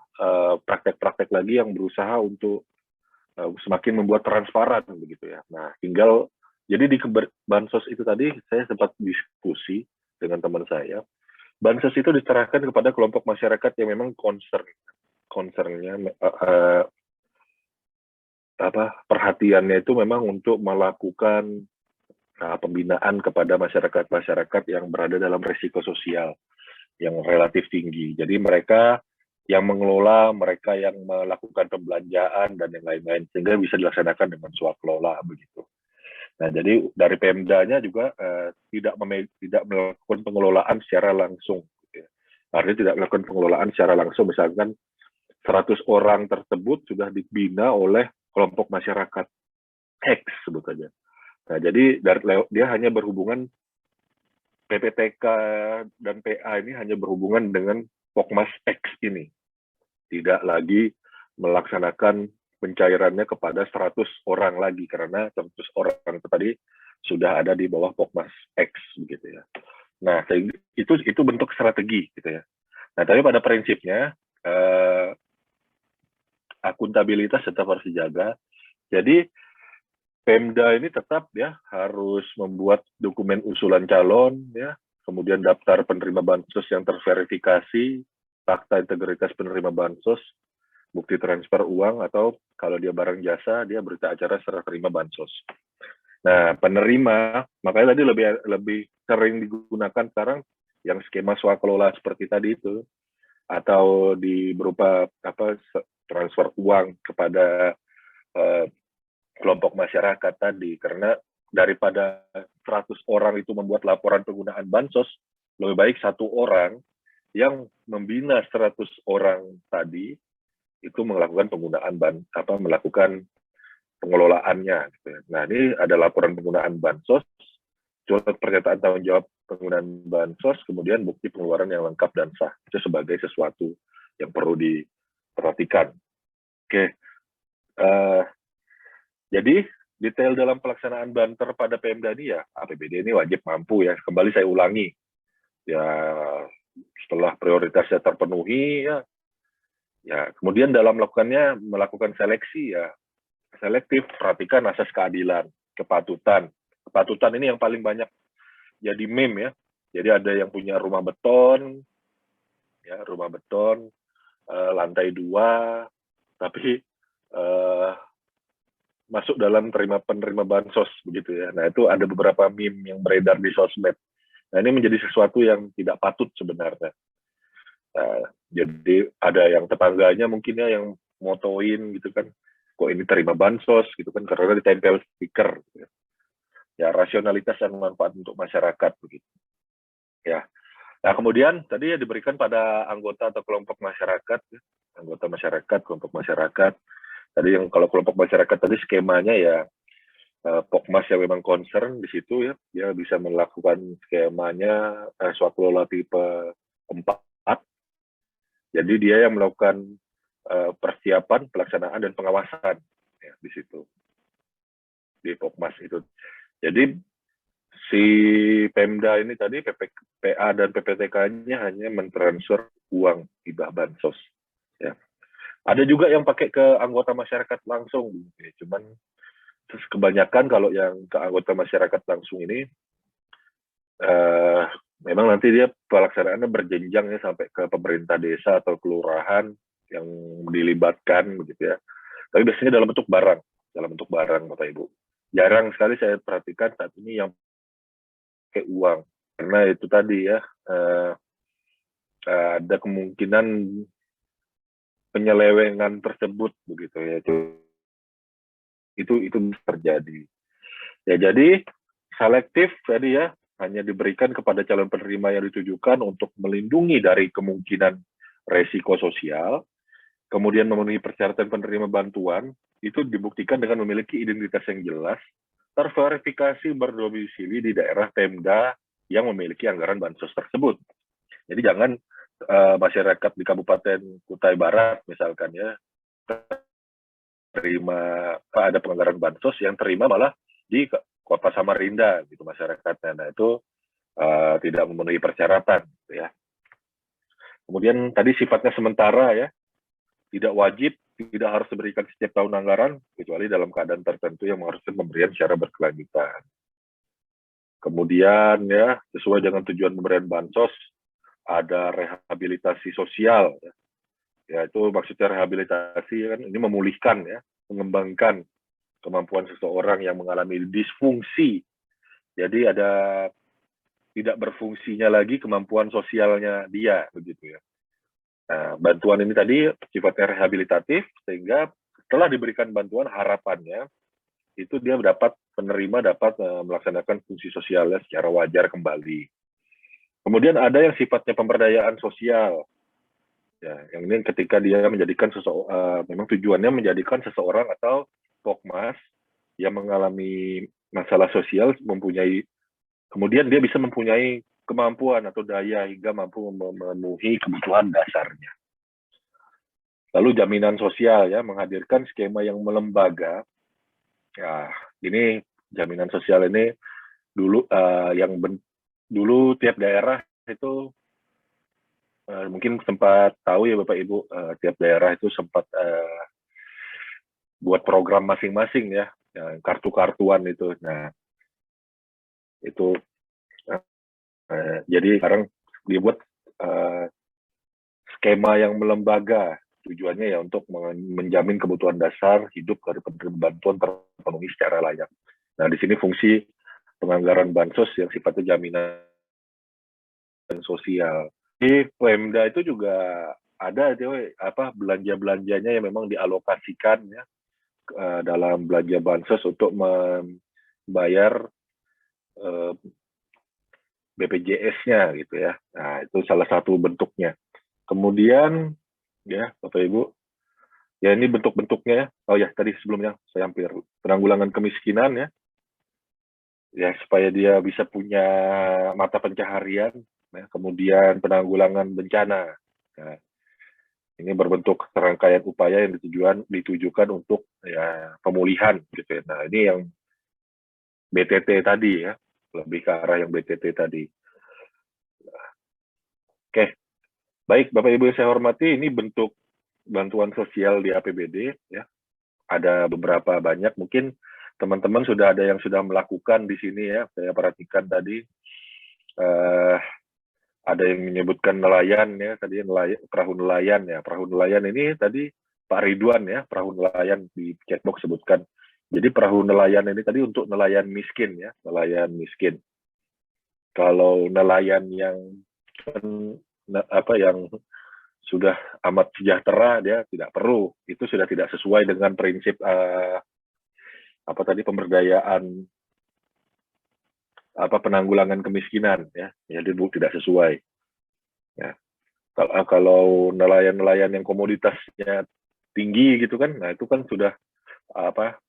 praktek-praktek lagi yang berusaha untuk semakin membuat transparan begitu ya. Nah, tinggal jadi di bansos itu tadi saya sempat diskusi dengan teman saya. Bansos itu diserahkan kepada kelompok masyarakat yang memang concernnya perhatiannya itu memang untuk melakukan pembinaan kepada masyarakat-masyarakat yang berada dalam risiko sosial yang relatif tinggi. Jadi mereka yang mengelola, mereka yang melakukan pembelanjaan dan yang lain-lain, sehingga bisa dilaksanakan dengan swakelola begitu. Nah, jadi dari Pemda-nya juga tidak melakukan pengelolaan secara langsung. Gitu ya. Artinya tidak melakukan pengelolaan secara langsung, misalkan 100 orang tersebut sudah dibina oleh kelompok masyarakat X sebut saja. Nah, jadi dia hanya berhubungan PPTK dan PA ini hanya berhubungan dengan Pokmas X ini. Tidak lagi melaksanakan pencairannya kepada 100 orang lagi karena 100 orang itu tadi sudah ada di bawah Pokmas X begitu ya. Nah, itu bentuk strategi gitu ya. Nah, tapi pada prinsipnya akuntabilitas tetap harus dijaga. Jadi Pemda ini tetap ya harus membuat dokumen usulan calon ya, kemudian daftar penerima bansos yang terverifikasi, fakta integritas penerima bansos, bukti transfer uang, atau kalau dia barang jasa, dia berita acara serah terima bansos. Nah, penerima, makanya tadi lebih sering digunakan sekarang yang skema swakelola seperti tadi itu, atau berupa transfer uang kepada kelompok masyarakat tadi, karena daripada 100 orang itu membuat laporan penggunaan bansos, lebih baik satu orang yang membina 100 orang tadi itu melakukan penggunaan melakukan pengelolaannya. Gitu. Nah, ini ada laporan penggunaan bansos, surat pernyataan tanggung jawab penggunaan bansos, kemudian bukti pengeluaran yang lengkap dan sah. Itu sebagai sesuatu yang perlu diperhatikan. Oke. Jadi, detail dalam pelaksanaan banter pada Pemda ini ya, APBD ini wajib mampu ya. Kembali saya ulangi, ya setelah prioritasnya terpenuhi ya kemudian dalam melakukan seleksi ya, selektif, perhatikan asas keadilan, kepatutan. Kepatutan ini yang paling banyak jadi meme ya. Jadi ada yang punya rumah beton, lantai 2, tapi masuk dalam penerima bansos begitu ya. Nah, itu ada beberapa meme yang beredar di sosmed. Nah, ini menjadi sesuatu yang tidak patut sebenarnya. Jadi ada yang tetangganya mungkin ya yang motoin gitu kan, kok ini terima bansos gitu kan, karena ditempel stiker gitu ya. Ya, rasionalitas dan manfaat untuk masyarakat begitu. Ya. Nah, kemudian tadi ya diberikan pada anggota atau kelompok masyarakat, ya. Anggota masyarakat, kelompok masyarakat. Tadi yang kalau kelompok masyarakat tadi skemanya ya Pokmas yang memang concern di situ ya, dia bisa melakukan skemanya swakelola tipe 4. Jadi dia yang melakukan persiapan, pelaksanaan dan pengawasan ya, di situ di Pokmas itu. Jadi si Pemda ini tadi PA dan PPTK-nya hanya mentransfer uang hibah bansos ya. Ada juga yang pakai ke anggota masyarakat langsung, cuman kebanyakan kalau yang ke anggota masyarakat langsung ini memang nanti dia pelaksanaannya berjenjang ya sampai ke pemerintah desa atau kelurahan yang dilibatkan begitu ya. Tapi biasanya dalam bentuk barang Bapak Ibu. Jarang sekali saya perhatikan saat ini yang pakai uang, karena itu tadi ya ada kemungkinan penyelewengan tersebut begitu ya, itu bisa terjadi ya. Jadi selektif tadi ya, hanya diberikan kepada calon penerima yang ditujukan untuk melindungi dari kemungkinan resiko sosial, kemudian memenuhi persyaratan penerima bantuan, itu dibuktikan dengan memiliki identitas yang jelas, terverifikasi berdomisili di daerah Pemda yang memiliki anggaran bansos tersebut. Jadi jangan masyarakat di Kabupaten Kutai Barat misalkan ya terima ada penganggaran bansos yang terima malah di Kota Samarinda gitu masyarakatnya. Nah itu tidak memenuhi persyaratan gitu ya. Kemudian tadi sifatnya sementara ya, tidak wajib, tidak harus diberikan setiap tahun anggaran kecuali dalam keadaan tertentu yang mengharuskan pemberian secara berkelanjutan. Kemudian ya sesuai dengan tujuan pemberian bansos ada rehabilitasi sosial ya. Ya itu maksudnya rehabilitasi kan ini memulihkan ya, mengembangkan kemampuan seseorang yang mengalami disfungsi. Jadi ada tidak berfungsinya lagi kemampuan sosialnya dia begitu ya. Nah, bantuan ini tadi sifatnya rehabilitatif sehingga setelah diberikan bantuan harapannya itu dia dapat penerima dapat melaksanakan fungsi sosialnya secara wajar kembali. Kemudian ada yang sifatnya pemberdayaan sosial. Ya, yang ini ketika dia menjadikan memang tujuannya menjadikan seseorang atau pokmas yang mengalami masalah sosial kemudian dia bisa mempunyai kemampuan atau daya hingga mampu memenuhi kebutuhan dasarnya. Lalu jaminan sosial ya menghadirkan skema yang melembaga. Ya, ini jaminan sosial ini dulu dulu tiap daerah itu mungkin sempat tahu ya Bapak Ibu, tiap daerah itu sempat buat program masing-masing ya, kartu-kartuan itu. Nah, itu jadi sekarang dibuat skema yang melembaga, tujuannya ya untuk menjamin kebutuhan dasar hidup dari penerima bantuan terpenuhi secara layak. Nah, di sini fungsi penganggaran bansos yang sifatnya jaminan sosial. Di Pemda itu juga ada belanja-belanjanya yang memang dialokasikan ya dalam belanja bansos untuk membayar BPJS-nya gitu ya. Nah, itu salah satu bentuknya. Kemudian ya Bapak Ibu, ya ini bentuk-bentuknya ya. Oh ya, tadi sebelumnya saya hampir penanggulangan kemiskinan ya. Ya supaya dia bisa punya mata pencaharian. Ya, kemudian penanggulangan bencana. Nah, ini berbentuk serangkaian upaya yang ditujukan untuk ya pemulihan gitu ya. Nah, ini yang BTT tadi ya, lebih ke arah yang BTT tadi. Oke, baik Bapak Ibu yang saya hormati, ini bentuk bantuan sosial di APBD ya. Ada beberapa banyak, mungkin teman-teman sudah ada yang sudah melakukan di sini ya. Saya perhatikan tadi ada yang menyebutkan nelayan ya, tadi perahu nelayan ya. Perahu nelayan ini tadi Pak Ridwan ya, perahu nelayan di chatbox sebutkan. Jadi perahu nelayan ini tadi untuk nelayan miskin ya, nelayan miskin. Kalau nelayan yang yang sudah amat sejahtera dia tidak perlu, itu sudah tidak sesuai dengan prinsip pemberdayaan penanggulangan kemiskinan ya, jadi tidak sesuai ya. Kalau nelayan-nelayan yang komoditasnya tinggi gitu kan, nah itu kan sudah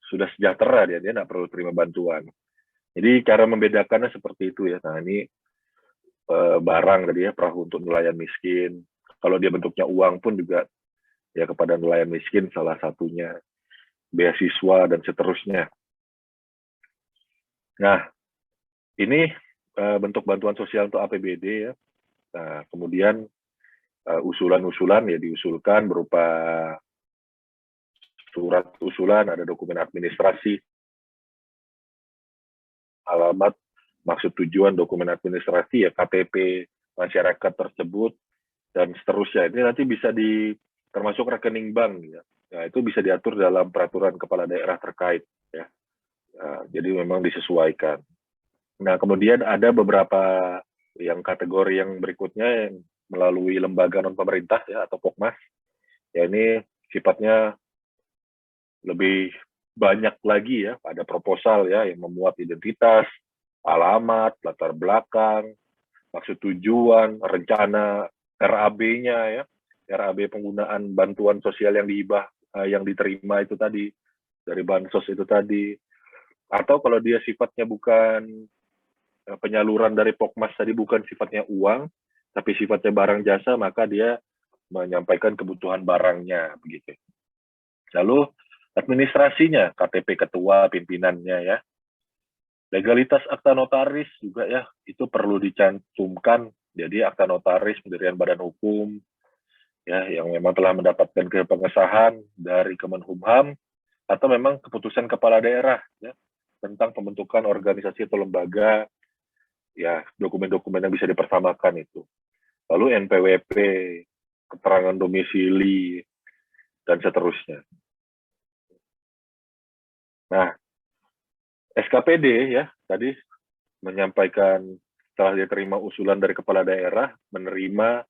sudah sejahtera dia tidak perlu terima bantuan. Jadi cara membedakannya seperti itu ya. Nah ini barang tadi ya, perahu untuk nelayan miskin. Kalau dia bentuknya uang pun juga ya kepada nelayan miskin salah satunya, beasiswa dan seterusnya. Nah ini bentuk bantuan sosial untuk APBD ya. Nah, kemudian usulan-usulan ya diusulkan berupa surat usulan, ada dokumen administrasi, alamat, maksud tujuan, dokumen administrasi ya KTP masyarakat tersebut dan seterusnya. Ini nanti bisa termasuk rekening bank ya. Nah, itu bisa diatur dalam peraturan kepala daerah terkait ya. Nah, jadi memang disesuaikan. Nah, kemudian ada beberapa yang kategori yang berikutnya yang melalui lembaga non pemerintah ya atau Pokmas. Ya ini sifatnya lebih banyak lagi ya, ada proposal ya yang memuat identitas, alamat, latar belakang, maksud tujuan, rencana RAB-nya ya. RAB penggunaan bantuan sosial yang yang diterima itu tadi dari bansos itu tadi. Atau kalau dia sifatnya bukan penyaluran dari Pokmas tadi bukan sifatnya uang, tapi sifatnya barang jasa, maka dia menyampaikan kebutuhan barangnya begitu. Lalu administrasinya, KTP ketua, pimpinannya ya. Legalitas akta notaris juga ya, itu perlu dicantumkan. Jadi akta notaris pendirian badan hukum ya yang memang telah mendapatkan pengesahan dari Kemenkumham atau memang keputusan kepala daerah ya tentang pembentukan organisasi atau lembaga, ya dokumen-dokumen yang bisa dipersamakan itu. Lalu NPWP, keterangan domisili, dan seterusnya. Nah, SKPD ya tadi menyampaikan setelah diterima usulan dari kepala daerah, menerima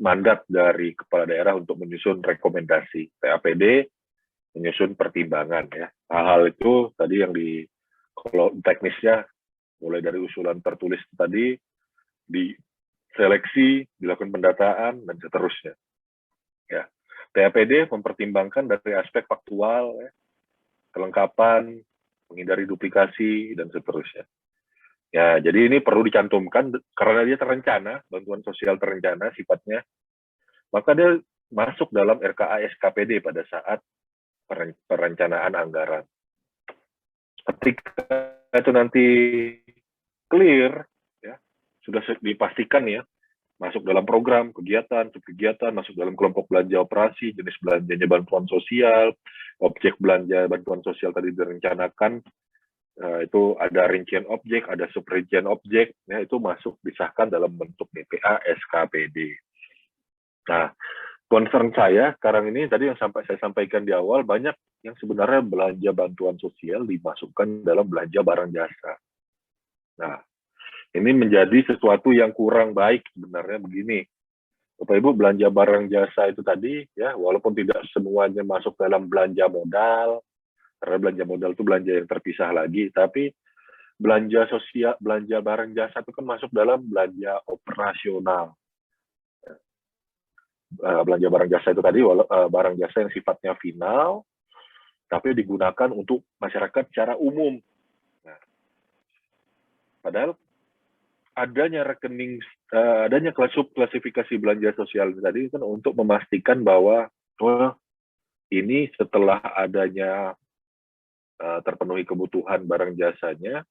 mandat dari kepala daerah untuk menyusun rekomendasi. TAPD menyusun pertimbangan ya. Hal-hal itu tadi yang kalau teknisnya mulai dari usulan tertulis tadi, diseleksi, dilakukan pendataan, dan seterusnya. Ya. TAPD mempertimbangkan dari aspek faktual, ya, kelengkapan, menghindari duplikasi, dan seterusnya. Ya, jadi ini perlu dicantumkan karena dia terencana, bantuan sosial terencana sifatnya, maka dia masuk dalam RKA SKPD pada saat perencanaan anggaran. Ketika itu nanti clear, ya, sudah dipastikan ya, masuk dalam program, kegiatan, subkegiatan, masuk dalam kelompok belanja operasi, jenis belanjanya bantuan sosial, objek belanja bantuan sosial tadi direncanakan, itu ada rincian objek, ada subrincian objek, ya, itu masuk disahkan dalam bentuk DPA SKPD. Nah, concern saya sekarang ini tadi yang saya sampaikan di awal, banyak yang sebenarnya belanja bantuan sosial dimasukkan dalam belanja barang jasa. Nah, ini menjadi sesuatu yang kurang baik sebenarnya begini. Bapak Ibu, belanja barang jasa itu tadi, ya walaupun tidak semuanya masuk dalam belanja modal, karena belanja modal itu belanja yang terpisah lagi, tapi belanja sosial, belanja barang jasa itu kan masuk dalam belanja operasional. Belanja barang jasa itu tadi, barang jasa yang sifatnya final, tapi digunakan untuk masyarakat secara umum. Nah, padahal adanya rekening, adanya klasifikasi belanja sosial tadi kan untuk memastikan bahwa ini setelah adanya terpenuhi kebutuhan barang jasanya,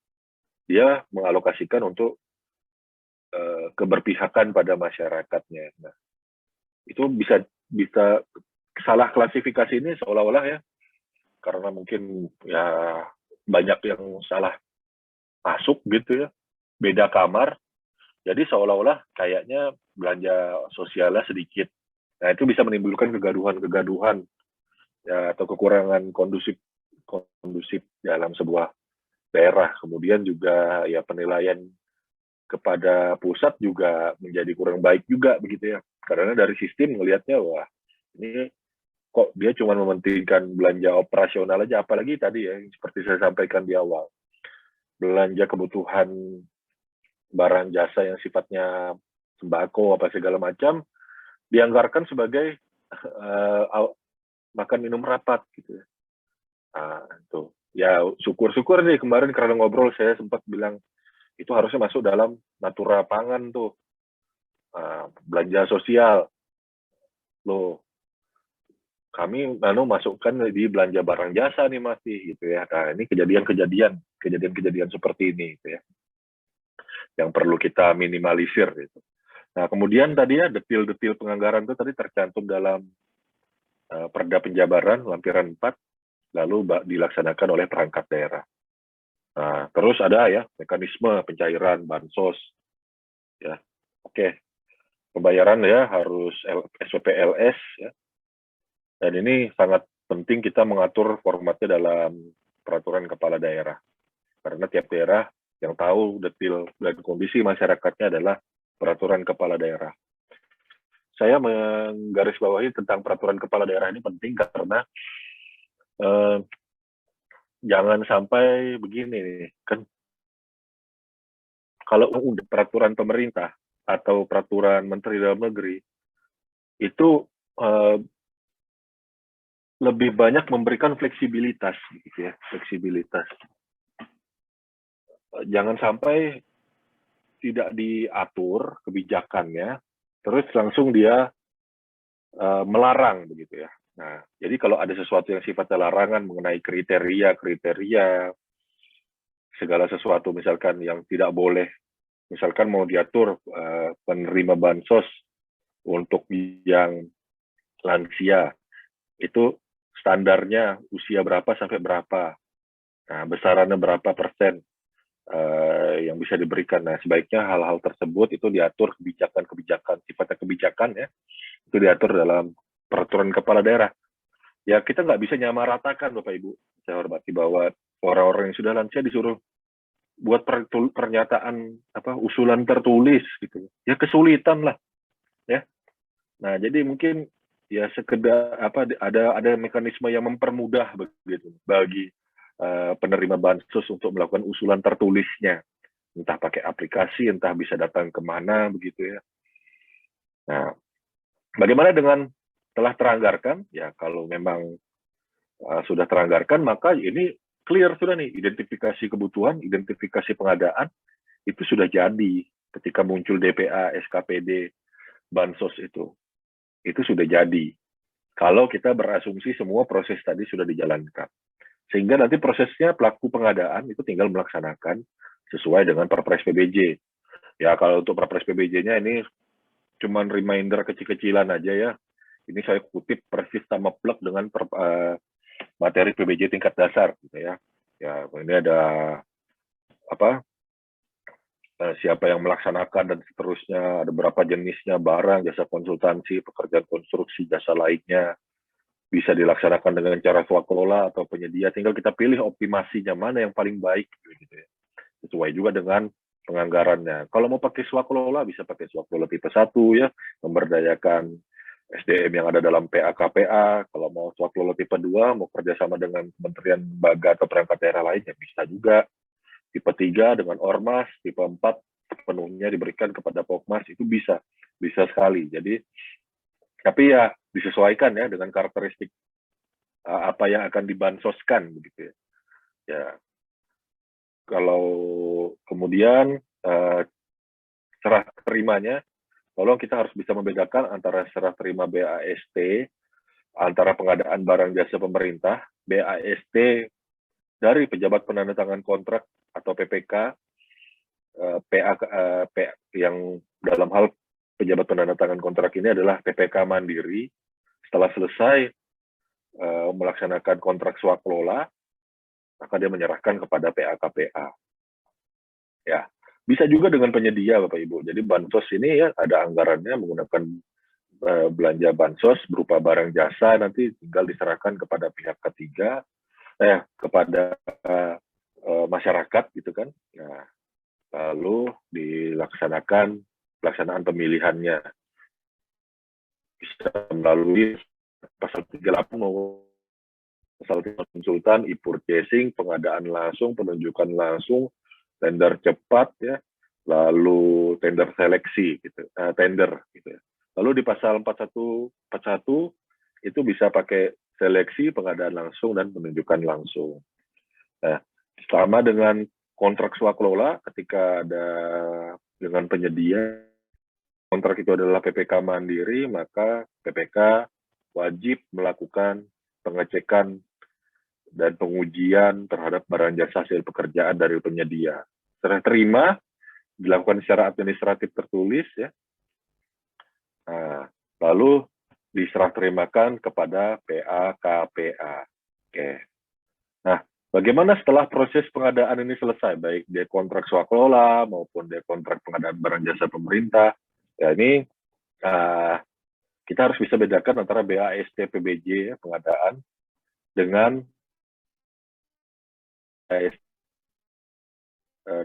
dia mengalokasikan untuk keberpihakan pada masyarakatnya. Nah, itu bisa salah klasifikasi ini seolah-olah ya, karena mungkin ya banyak yang salah masuk gitu ya, beda kamar, jadi seolah-olah kayaknya belanja sosialnya sedikit. Nah, itu bisa menimbulkan kegaduhan ya, atau kekurangan kondusif dalam sebuah daerah. Kemudian juga ya penilaian kepada pusat juga menjadi kurang baik juga begitu ya. Karena dari sistem melihatnya, wah ini kok dia cuma mementingkan belanja operasional aja, apalagi tadi ya seperti saya sampaikan di awal, belanja kebutuhan barang jasa yang sifatnya sembako apa segala macam dianggarkan sebagai makan minum rapat gitu ya. Nah, tuh ya syukur-syukur nih kemarin karena ngobrol saya sempat bilang itu harusnya masuk dalam natura pangan tuh, belanja sosial loh, kami masukkan di belanja barang jasa nih masih gitu ya. Nah, ini kejadian seperti ini gitu ya, yang perlu kita minimalisir gitu. Nah, kemudian tadi ya detil-detil penganggaran itu tadi tercantum dalam Perda Penjabaran lampiran 4, lalu dilaksanakan oleh perangkat daerah. Nah, terus ada ya mekanisme pencairan bansos ya. Oke. Pembayaran ya harus SPP LS ya. Dan ini sangat penting kita mengatur formatnya dalam peraturan kepala daerah. Karena tiap daerah yang tahu detil dan kondisi masyarakatnya adalah peraturan kepala daerah. Saya menggarisbawahi tentang peraturan kepala daerah ini penting karena jangan sampai begini nih, kan kalau udah peraturan pemerintah atau peraturan Menteri Dalam Negeri itu lebih banyak memberikan fleksibilitas, gitu ya, fleksibilitas. Jangan sampai tidak diatur kebijakannya, terus langsung dia melarang begitu ya. Nah, jadi kalau ada sesuatu yang sifatnya larangan mengenai kriteria, segala sesuatu misalkan yang tidak boleh, misalkan mau diatur penerima bansos untuk yang lansia, itu standarnya usia berapa sampai berapa, nah, besarannya berapa persen yang bisa diberikan. Nah, sebaiknya hal-hal tersebut itu diatur kebijakan, sifatnya kebijakan ya, itu diatur dalam peraturan kepala daerah. Ya, kita nggak bisa nyamaratakan, Bapak Ibu. Saya hormati bahwa orang-orang yang sudah lansia disuruh buat pernyataan usulan tertulis gitu. Ya kesulitan lah, ya. Nah, jadi mungkin ya sekedar ada mekanisme yang mempermudah begitu bagi penerima bansos untuk melakukan usulan tertulisnya, entah pakai aplikasi, entah bisa datang kemana begitu ya. Nah, bagaimana dengan telah teranggarkan? Ya kalau memang sudah teranggarkan, maka ini clear sudah nih, identifikasi kebutuhan, identifikasi pengadaan itu sudah jadi ketika muncul DPA, SKPD, bansos itu sudah jadi. Kalau kita berasumsi semua proses tadi sudah dijalankan. Sehingga nanti prosesnya pelaku pengadaan itu tinggal melaksanakan sesuai dengan Perpres PBJ. Ya kalau untuk Perpres PBJ-nya ini cuma reminder kecil-kecilan aja ya. Ini saya kutip persis sama plek dengan materi PBJ tingkat dasar gitu ya. Ya ini ada siapa yang melaksanakan dan seterusnya, ada berapa jenisnya barang, jasa konsultansi, pekerjaan konstruksi, jasa lainnya, bisa dilaksanakan dengan cara swakelola atau penyedia, tinggal kita pilih optimasinya mana yang paling baik gitu ya. Sesuai juga dengan penganggarannya. Kalau mau pakai swakelola bisa pakai swakelola tipe 1 ya, memberdayakan SDM yang ada dalam PA-KPA. Kalau mau swakelola tipe 2 mau kerjasama dengan kementerian, lembaga atau perangkat daerah lainnya bisa juga. Tipe 3 dengan ormas, tipe 4 sepenuhnya diberikan kepada Pokmas, itu bisa sekali. Jadi tapi ya disesuaikan ya dengan karakteristik apa yang akan dibansoskan begitu ya. Ya kalau kemudian serah terimanya, tolong kita harus bisa membedakan antara serah terima BAST, antara pengadaan barang jasa pemerintah, BAST dari pejabat penandatangan kontrak atau PPK, PA yang dalam hal pejabat penandatangan kontrak ini adalah PPK mandiri. Setelah selesai melaksanakan kontrak swakelola, maka dia menyerahkan kepada PA-KPA. Ya, bisa juga dengan penyedia, Bapak Ibu. Jadi bansos ini ya ada anggarannya menggunakan belanja bansos berupa barang jasa, nanti tinggal diserahkan kepada pihak ketiga, kepada masyarakat gitu kan. Nah, lalu dilaksanakan pelaksanaan pemilihannya. Bisa melalui pasal 38 maupun pasal konsultan, e-purchasing, pengadaan langsung, penunjukan langsung, tender cepat ya, lalu tender seleksi gitu, tender gitu ya. Lalu di pasal 41 itu bisa pakai seleksi, pengadaan langsung dan penunjukan langsung. Nah, sama dengan kontrak swakelola, ketika ada dengan penyedia kontrak itu adalah PPK mandiri, maka PPK wajib melakukan pengecekan dan pengujian terhadap barang jasa hasil pekerjaan dari penyedia. Serah terima dilakukan secara administratif tertulis ya. Nah, lalu diserah terimakan kepada PA-KPA. Oke. Nah, bagaimana setelah proses pengadaan ini selesai, baik dia kontrak swakelola maupun dia kontrak pengadaan barang jasa pemerintah, ya ini kita harus bisa bedakan antara BAST PBJ ya, pengadaan dengan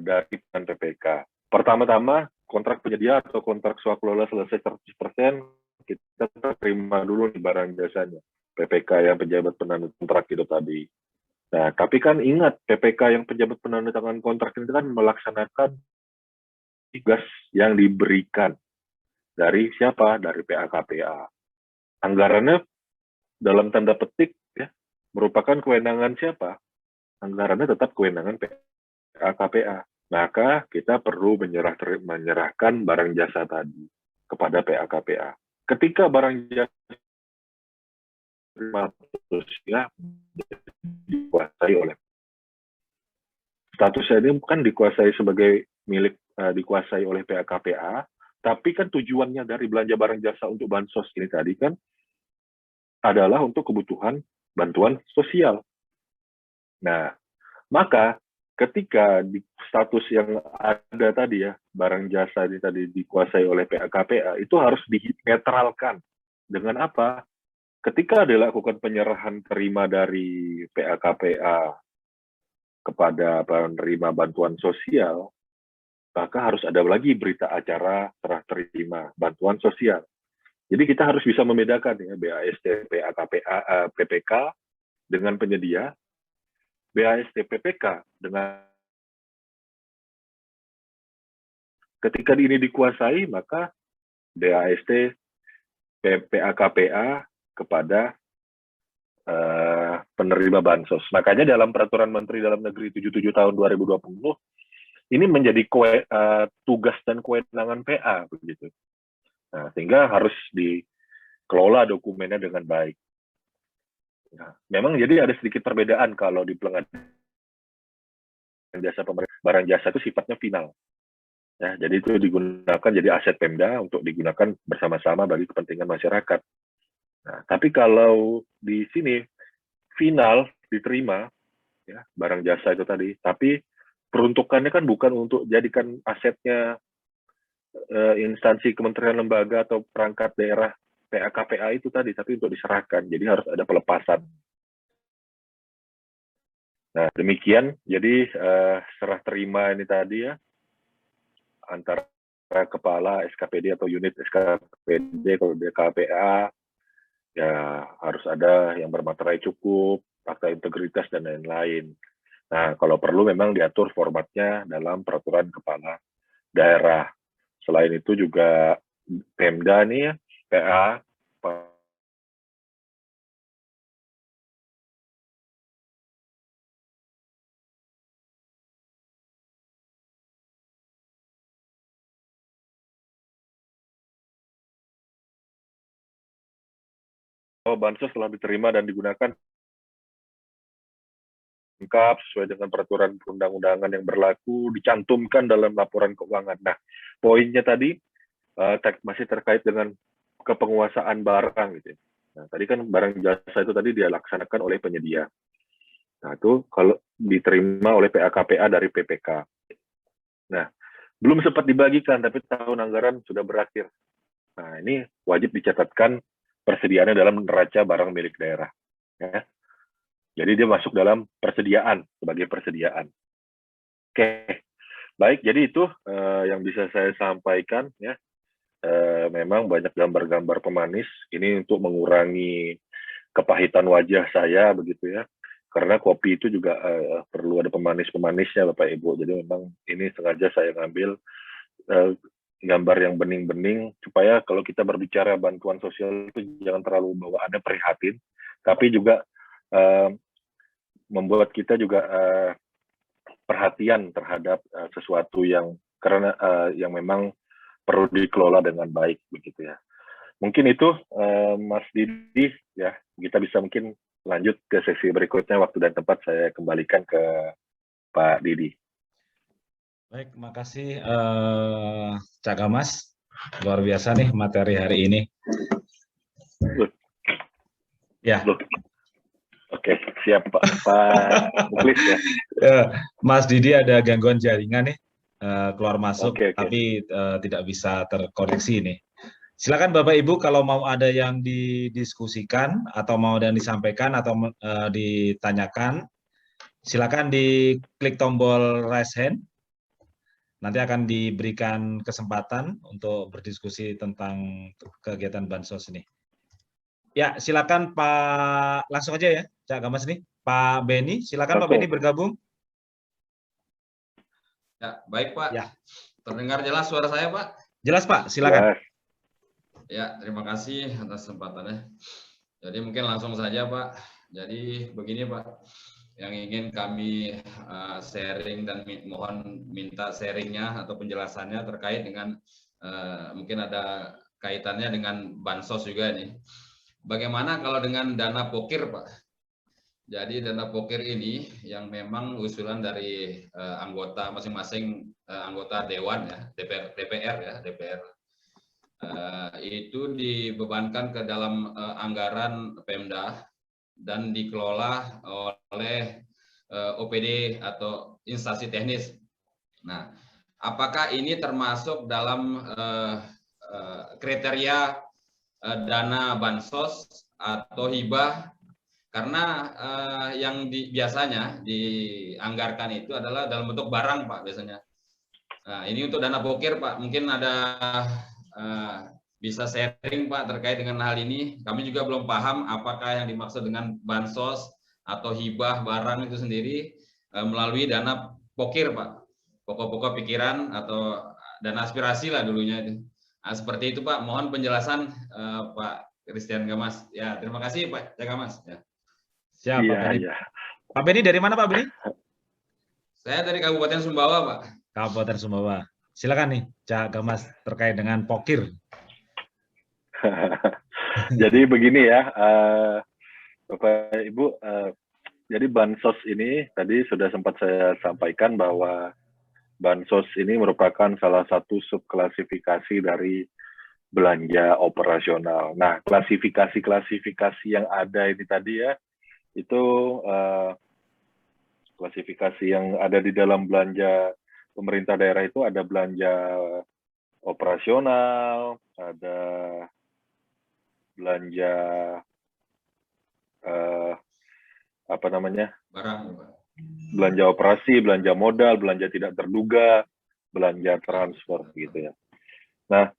dari PPK. Pertama-tama kontrak penyedia atau kontrak swakelola selesai 100%, kita terima dulu nih barang jasanya. PPK yang pejabat penanda kontrak itu tadi. Nah, tapi kan ingat, PPK yang pejabat penandatangan kontrak itu kan melaksanakan tugas yang diberikan dari siapa? Dari PA-KPA. Anggarannya dalam tanda petik ya merupakan kewenangan siapa? Anggarannya tetap kewenangan PA-KPA. maka kita perlu menyerahkan barang jasa tadi kepada PA-KPA. Ketika barang jasa statusnya dikuasai oleh statusnya ini kan dikuasai sebagai milik dikuasai oleh PA-KPA, tapi kan tujuannya dari belanja barang jasa untuk bansos ini tadi kan adalah untuk kebutuhan bantuan sosial. Nah, maka ketika di status yang ada tadi ya, barang jasa ini tadi dikuasai oleh PA-KPA, itu harus dinetralkan. Dengan apa? Ketika dilakukan penyerahan terima dari PA-KPA kepada penerima bantuan sosial, maka harus ada lagi berita acara serah terima bantuan sosial. Jadi kita harus bisa membedakan ya BAST, PA-KPA, PPK dengan penyedia, BAST, PPK dengan ketika ini dikuasai maka BAST, PA-KPA kepada penerima bansos. Makanya dalam Peraturan Menteri Dalam Negeri 77 tahun 2020 ini menjadi tugas dan kewenangan PA begitu. Nah, sehingga harus dikelola dokumennya dengan baik. Nah, memang jadi ada sedikit perbedaan kalau di pengadilan jasa barang jasa itu sifatnya final. Ya, jadi itu digunakan jadi aset Pemda untuk digunakan bersama-sama bagi kepentingan masyarakat. Nah, tapi kalau di sini final diterima ya barang jasa itu tadi, tapi peruntukannya kan bukan untuk jadikan asetnya instansi kementerian lembaga atau perangkat daerah PA-KPA itu tadi, tapi untuk diserahkan. Jadi harus ada pelepasan. Nah, demikian. Jadi serah terima ini tadi ya antara kepala SKPD atau unit SKPD kalau di KPA ya harus ada yang bermaterai cukup, fakta integritas dan lain-lain. Nah, kalau perlu memang diatur formatnya dalam peraturan kepala daerah. Selain itu juga Pemda nih ya, PA bansos telah diterima dan digunakan lengkap sesuai dengan peraturan perundang-undangan yang berlaku, dicantumkan dalam laporan keuangan. Nah, poinnya tadi masih terkait dengan kepenguasaan barang gitu. Nah, tadi kan barang jasa itu tadi dia laksanakan oleh penyedia. Nah, itu kalau diterima oleh PA-KPA dari PPK. Nah, belum sempat dibagikan, tapi tahun anggaran sudah berakhir. Nah, ini wajib dicatatkan persediaannya dalam neraca barang milik daerah. Ya. Jadi dia masuk dalam persediaan, sebagai persediaan. Oke, baik. Jadi itu yang bisa saya sampaikan. Ya. Memang banyak gambar-gambar pemanis. Ini untuk mengurangi kepahitan wajah saya, begitu ya. Karena kopi itu juga perlu ada pemanis-pemanisnya, Bapak Ibu. Jadi memang ini sengaja saya ngambil gambar yang bening-bening supaya kalau kita berbicara bantuan sosial itu jangan terlalu bawaannya prihatin, tapi juga membuat kita juga perhatian terhadap sesuatu yang karena yang memang perlu dikelola dengan baik begitu ya. Mungkin itu Mas Didi ya, kita bisa mungkin lanjut ke sesi berikutnya, waktu dan tempat saya kembalikan ke Pak Didi. Baik, makasih Cak Gamas. Luar biasa nih materi hari ini. Ya. Oke, siap Pak Muklis ya. Mas Didi ada gangguan jaringan nih, keluar masuk, okay. Tapi tidak bisa terkoneksi nih. Silakan Bapak Ibu kalau mau ada yang didiskusikan atau mau ada yang disampaikan atau ditanyakan, silakan diklik tombol raise hand. Nanti akan diberikan kesempatan untuk berdiskusi tentang kegiatan bansos ini. Ya, silakan Pak, langsung aja ya, Cak Gamas nih. Pak Beni, silakan Pak Beni bergabung. Ya, baik Pak. Ya. Terdengar jelas suara saya Pak? Jelas Pak, silakan. Ya, terima kasih atas kesempatannya. Jadi mungkin langsung saja Pak. Jadi begini Pak, yang ingin kami sharing dan mohon minta sharingnya atau penjelasannya terkait dengan mungkin ada kaitannya dengan bansos juga nih. Bagaimana kalau dengan dana pokir, Pak? Jadi dana pokir ini yang memang usulan dari anggota masing-masing anggota dewan ya, DPR itu dibebankan ke dalam anggaran Pemda dan dikelola oleh OPD atau instansi teknis. Nah, apakah ini termasuk dalam kriteria dana bansos atau hibah? Karena yang biasanya dianggarkan itu adalah dalam bentuk barang, Pak, biasanya. Nah, ini untuk dana pokir, Pak. Mungkin ada bisa sharing, Pak, terkait dengan hal ini. Kami juga belum paham apakah yang dimaksud dengan bansos atau hibah barang itu sendiri melalui dana pokir, Pak. Pokok-pokok pikiran atau dana aspirasi lah dulunya itu. Nah, seperti itu, Pak. Mohon penjelasan Pak Christian Gamas. Ya, terima kasih, Pak Gamas. Ya. Siap, Pak Beni. Ya. Pak Beni dari mana, Pak Beni? Saya dari Kabupaten Sumbawa, Pak. Kabupaten Sumbawa. Silakan nih, Cak Gamas terkait dengan pokir. Jadi begini ya, Bapak Ibu, jadi bansos ini tadi sudah sempat saya sampaikan bahwa bansos ini merupakan salah satu subklasifikasi dari belanja operasional. Nah, klasifikasi yang ada ini tadi ya, itu klasifikasi yang ada di dalam belanja pemerintah daerah itu ada belanja operasional, ada belanja apa namanya? Barang. Belanja operasi, belanja modal, belanja tidak terduga, belanja transfer gitu ya. Nah,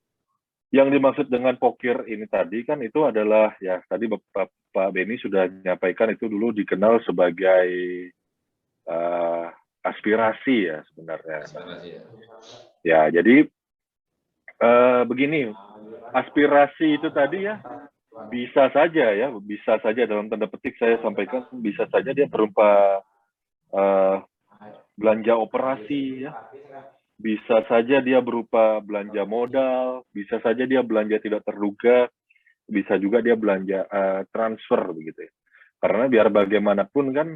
yang dimaksud dengan pokir ini tadi kan itu adalah ya tadi Pak Beni sudah menyampaikan itu dulu dikenal sebagai aspirasi ya sebenarnya. Aspirasi, ya. Ya, jadi begini, aspirasi itu tadi ya bisa saja dalam tanda petik saya sampaikan bisa saja dia berupa belanja operasi ya, bisa saja dia berupa belanja modal, bisa saja dia belanja tidak terduga, bisa juga dia belanja transfer begitu ya. Karena biar bagaimanapun kan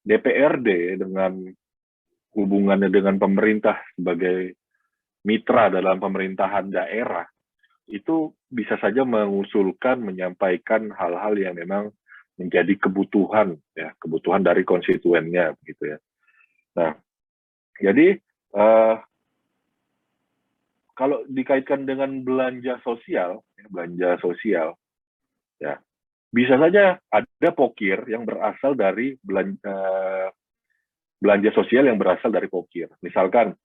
DPRD dengan hubungannya dengan pemerintah sebagai mitra dalam pemerintahan daerah itu bisa saja mengusulkan, menyampaikan hal-hal yang memang menjadi kebutuhan ya, kebutuhan dari konstituennya begitu ya. Nah, jadi kalau dikaitkan dengan belanja sosial ya bisa saja ada pokir yang berasal dari belanja sosial yang berasal dari pokir. Misalkan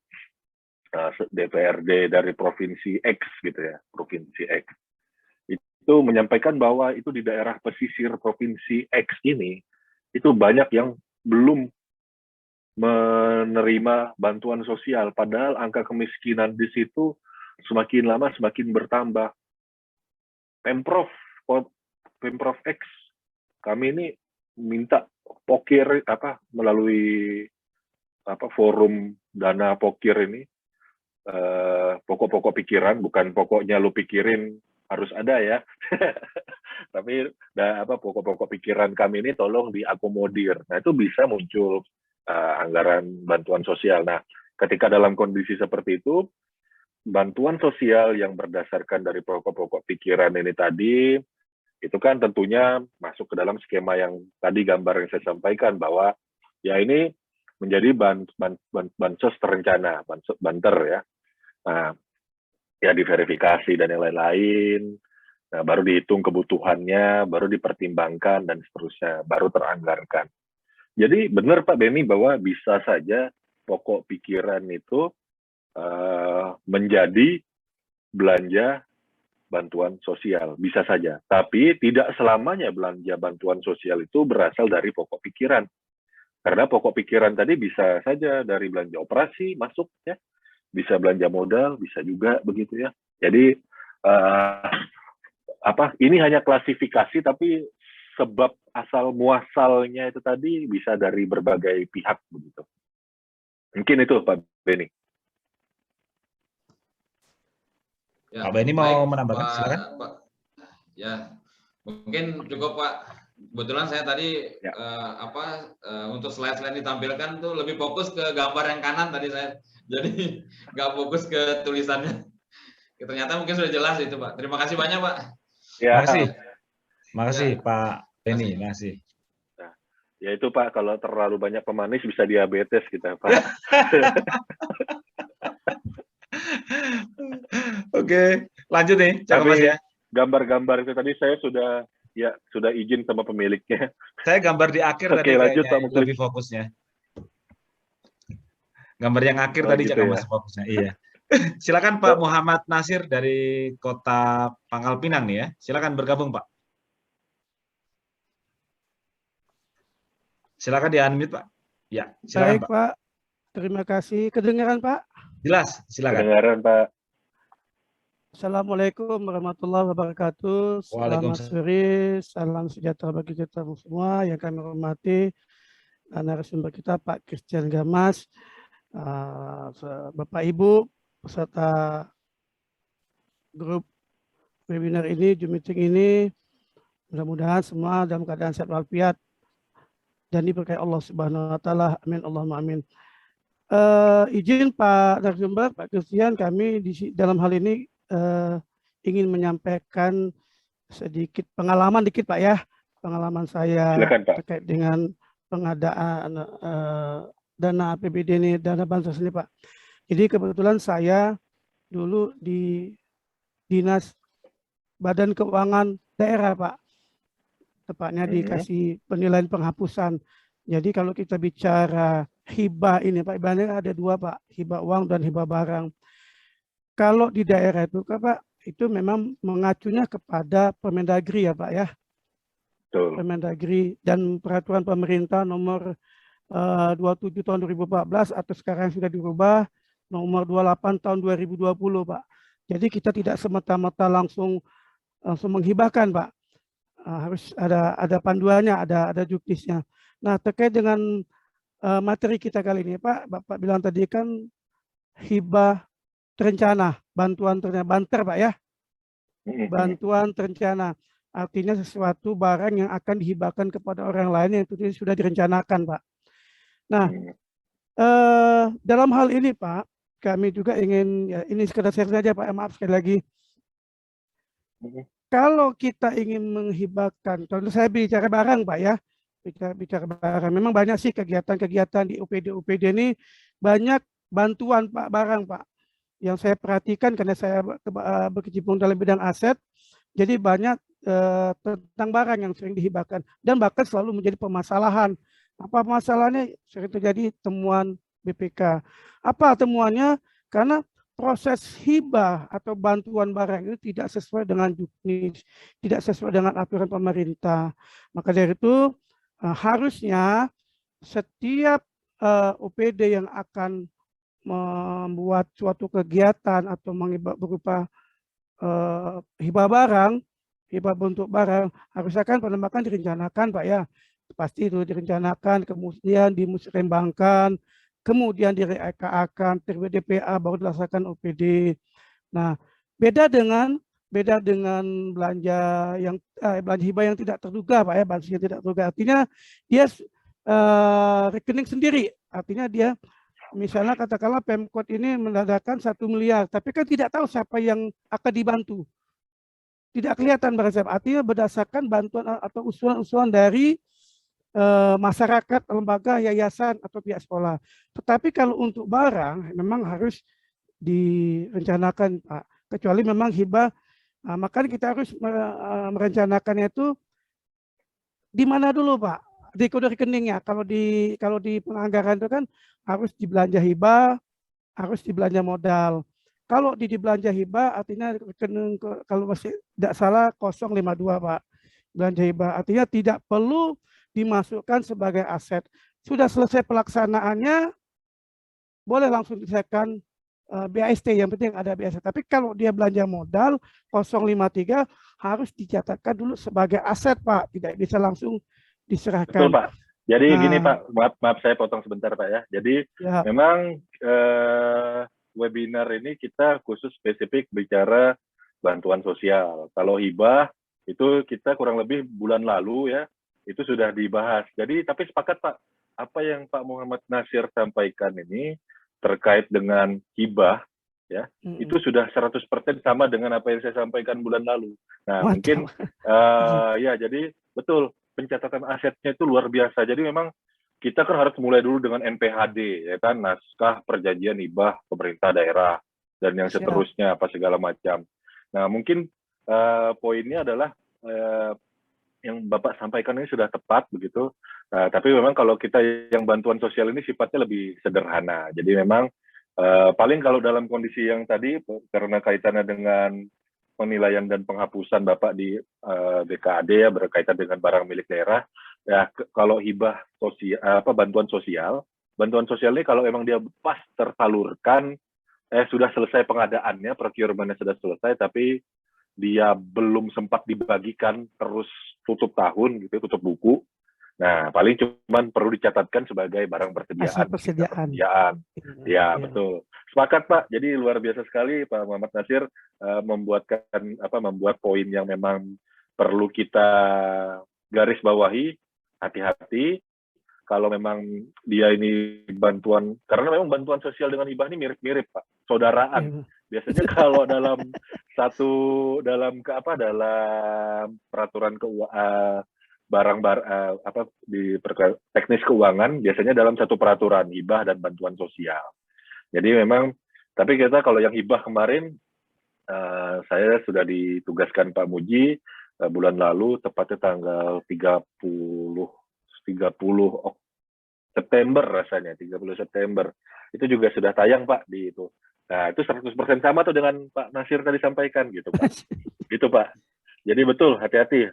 DPRD dari provinsi X gitu ya, provinsi X itu menyampaikan bahwa itu di daerah pesisir provinsi X ini itu banyak yang belum menerima bantuan sosial, padahal angka kemiskinan di situ semakin lama semakin bertambah. Pemprov X, kami ini minta pokir melalui forum dana pokir ini, pokok-pokok pikiran, bukan pokoknya lu pikirin harus ada ya, tapi pokok-pokok pikiran kami ini tolong diakomodir. Nah itu bisa muncul anggaran bantuan sosial. Nah ketika dalam kondisi seperti itu, bantuan sosial yang berdasarkan dari pokok-pokok pikiran ini tadi, itu kan tentunya masuk ke dalam skema yang tadi gambar yang saya sampaikan bahwa ya ini menjadi bansos terencana, banter ya. Nah, ya diverifikasi dan yang lain-lain, nah, baru dihitung kebutuhannya, baru dipertimbangkan dan seterusnya, baru teranggarkan. Jadi benar Pak Beni bahwa bisa saja pokok pikiran itu menjadi belanja bantuan sosial, bisa saja. Tapi tidak selamanya belanja bantuan sosial itu berasal dari pokok pikiran. Karena pokok pikiran tadi bisa saja dari belanja operasi masuk ya, bisa belanja modal, bisa juga begitu ya. Jadi ini hanya klasifikasi, tapi sebab asal muasalnya itu tadi bisa dari berbagai pihak begitu. Mungkin itu Pak Beni. Ya, Pak Beni mau menambahkan, silakan. Pak. Ya, mungkin cukup Pak. Kebetulan saya tadi ya. Untuk slide-slide ditampilkan tuh lebih fokus ke gambar yang kanan tadi saya, jadi nggak fokus ke tulisannya. Ternyata mungkin sudah jelas itu Pak. Terima kasih banyak Pak. Ya. Makasih Pak Beni, makasih. Nah, ya itu Pak, kalau terlalu banyak pemanis bisa diabetes kita Pak. Oke, lanjut nih, cakep Mas ya. Gambar-gambar itu tadi saya sudah izin sama pemiliknya. Saya gambar di akhir tadi lanjut, Pak, lebih fokusnya. Gambar yang akhir tadi gitu cakep Mas fokusnya. Iya. Silakan Pak Muhammad Nasir dari Kota Pangkal Pinang nih ya. Silakan bergabung Pak. Silakan di-unmute Pak. Ya, silakan Baik Pak. Terima kasih. Kedengaran Pak? Jelas, silakan. Kedengaran Pak. Assalamualaikum warahmatullahi wabarakatuh. Selamat sore, salam sejahtera bagi kita semua yang kami hormati narasumber kita Pak Christian Gamas, Bapak Ibu peserta grup webinar ini, Zoom meeting ini, mudah-mudahan semua dalam keadaan sehat walafiat dan diberkahi Allah Subhanahu wa taala. Amin Allahumma amin. Izin Pak narasumber, Pak Christian, kami dalam hal ini ingin menyampaikan sedikit pengalaman Pak ya, pengalaman saya. Silakan, Pak. Terkait dengan pengadaan dana APBD ini, dana bansos ini Pak. Jadi kebetulan saya dulu di Dinas Badan Keuangan Daerah Pak, tepatnya dikasih penilaian penghapusan. Jadi kalau kita bicara hibah ini Pak, hibahnya ada dua Pak, hibah uang dan hibah barang. Kalau di daerah itu Pak, itu memang mengacunya kepada Permendagri ya Pak ya. Betul. Permendagri dan peraturan pemerintah nomor 27 tahun 2014 atau sekarang sudah dirubah nomor 28 tahun 2020 Pak. Jadi kita tidak semata-mata langsung menghibahkan Pak. Harus ada panduannya, ada juknisnya. Nah terkait dengan materi kita kali ini Pak, Bapak bilang tadi kan hibah terencana, bantuan terencana, banter Pak ya, bantuan terencana, artinya sesuatu barang yang akan dihibahkan kepada orang lain yang itu sudah direncanakan Pak. Nah, dalam hal ini Pak, kami juga ingin, ya ini sekedar share saja Pak, maaf sekali lagi. Kalau kita ingin menghibahkan, contoh saya bicara barang Pak ya, bicara barang, memang banyak sih kegiatan-kegiatan di UPD ini, banyak bantuan Pak, barang Pak. Yang saya perhatikan karena saya berkecimpung dalam bidang aset, jadi banyak tentang barang yang sering dihibahkan dan bahkan selalu menjadi permasalahan. Apa masalahnya? Sering terjadi temuan BPK. Apa temuannya? Karena proses hibah atau bantuan barang itu tidak sesuai dengan juknis, tidak sesuai dengan aturan pemerintah. Maka dari itu harusnya setiap UPD yang akan membuat suatu kegiatan atau berupa hibah barang, hibah bentuk barang, harusnya kan penembakan direncanakan Pak ya, pasti itu direncanakan, kemudian dimusrembangkan, kemudian direka-akan, terbit DPA, baru dilaksanakan OPD. Nah, beda dengan belanja yang belanja hibah yang tidak terduga Pak ya, bansos yang tidak terduga, artinya dia rekening sendiri, artinya dia misalnya katakanlah Pemkot ini mendadakan 1 miliar, tapi kan tidak tahu siapa yang akan dibantu. Tidak kelihatan barang siapa. Artinya berdasarkan bantuan atau usulan-usulan dari masyarakat, lembaga, yayasan, atau pihak sekolah. Tetapi kalau untuk barang, memang harus direncanakan Pak. Kecuali memang hibah, maka kita harus merencanakannya itu di mana dulu Pak? Di kode rekeningnya. Kalau di penganggaran itu kan harus dibelanja hibah, harus dibelanja modal. Kalau di belanja hibah artinya rekening, kalau masih tidak salah 052 Pak. Belanja hibah artinya tidak perlu dimasukkan sebagai aset. Sudah selesai pelaksanaannya, boleh langsung diselesaikan BAST, yang penting ada BAST. Tapi kalau dia belanja modal 053 harus dicatatkan dulu sebagai aset, Pak. Tidak bisa langsung diserahkan. Betul, Pak. Jadi gini, Nah, Pak, maaf saya potong sebentar, Pak ya. Jadi ya, memang webinar ini kita khusus spesifik bicara bantuan sosial. Kalau hibah itu kita kurang lebih bulan lalu ya, itu sudah dibahas. Jadi tapi sepakat, Pak, apa yang Pak Muhammad Nasir sampaikan ini terkait dengan hibah ya, itu sudah 100% sama dengan apa yang saya sampaikan bulan lalu. Nah, mungkin ya jadi betul pencatatan asetnya itu luar biasa. Jadi memang kita kan harus mulai dulu dengan NPHD, ya kan, naskah perjanjian hibah pemerintah daerah dan yang seterusnya apa segala macam. Nah, mungkin poinnya adalah yang Bapak sampaikan ini sudah tepat begitu. Tapi memang kalau kita yang bantuan sosial ini sifatnya lebih sederhana. Jadi memang paling kalau dalam kondisi yang tadi karena kaitannya dengan penilaian dan penghapusan Bapak di BKAD ya berkaitan dengan barang milik daerah. Ya kalau hibah sosial bantuan sosial ini kalau memang dia pas tersalurkan sudah selesai pengadaannya, procurementnya sudah selesai, tapi dia belum sempat dibagikan terus tutup tahun gitu, tutup buku. Nah, paling cuman perlu dicatatkan sebagai barang persediaan. Ya, betul. Sepakat, Pak. Jadi luar biasa sekali Pak Muhammad Nasir membuat poin yang memang perlu kita garis bawahi, hati-hati kalau memang dia ini bantuan, karena memang bantuan sosial dengan hibah ini mirip-mirip, Pak. Saudaraan. Biasanya kalau dalam peraturan teknis keuangan biasanya dalam satu peraturan hibah dan bantuan sosial. Jadi memang, tapi kita kalau yang hibah kemarin saya sudah ditugaskan Pak Muji bulan lalu tepatnya tanggal 30 September rasanya, 30 September. Itu juga sudah tayang, Pak, di itu. Nah, itu 100% sama tuh dengan Pak Nasir tadi sampaikan gitu, Pak. Gitu, Pak. Jadi betul, hati-hati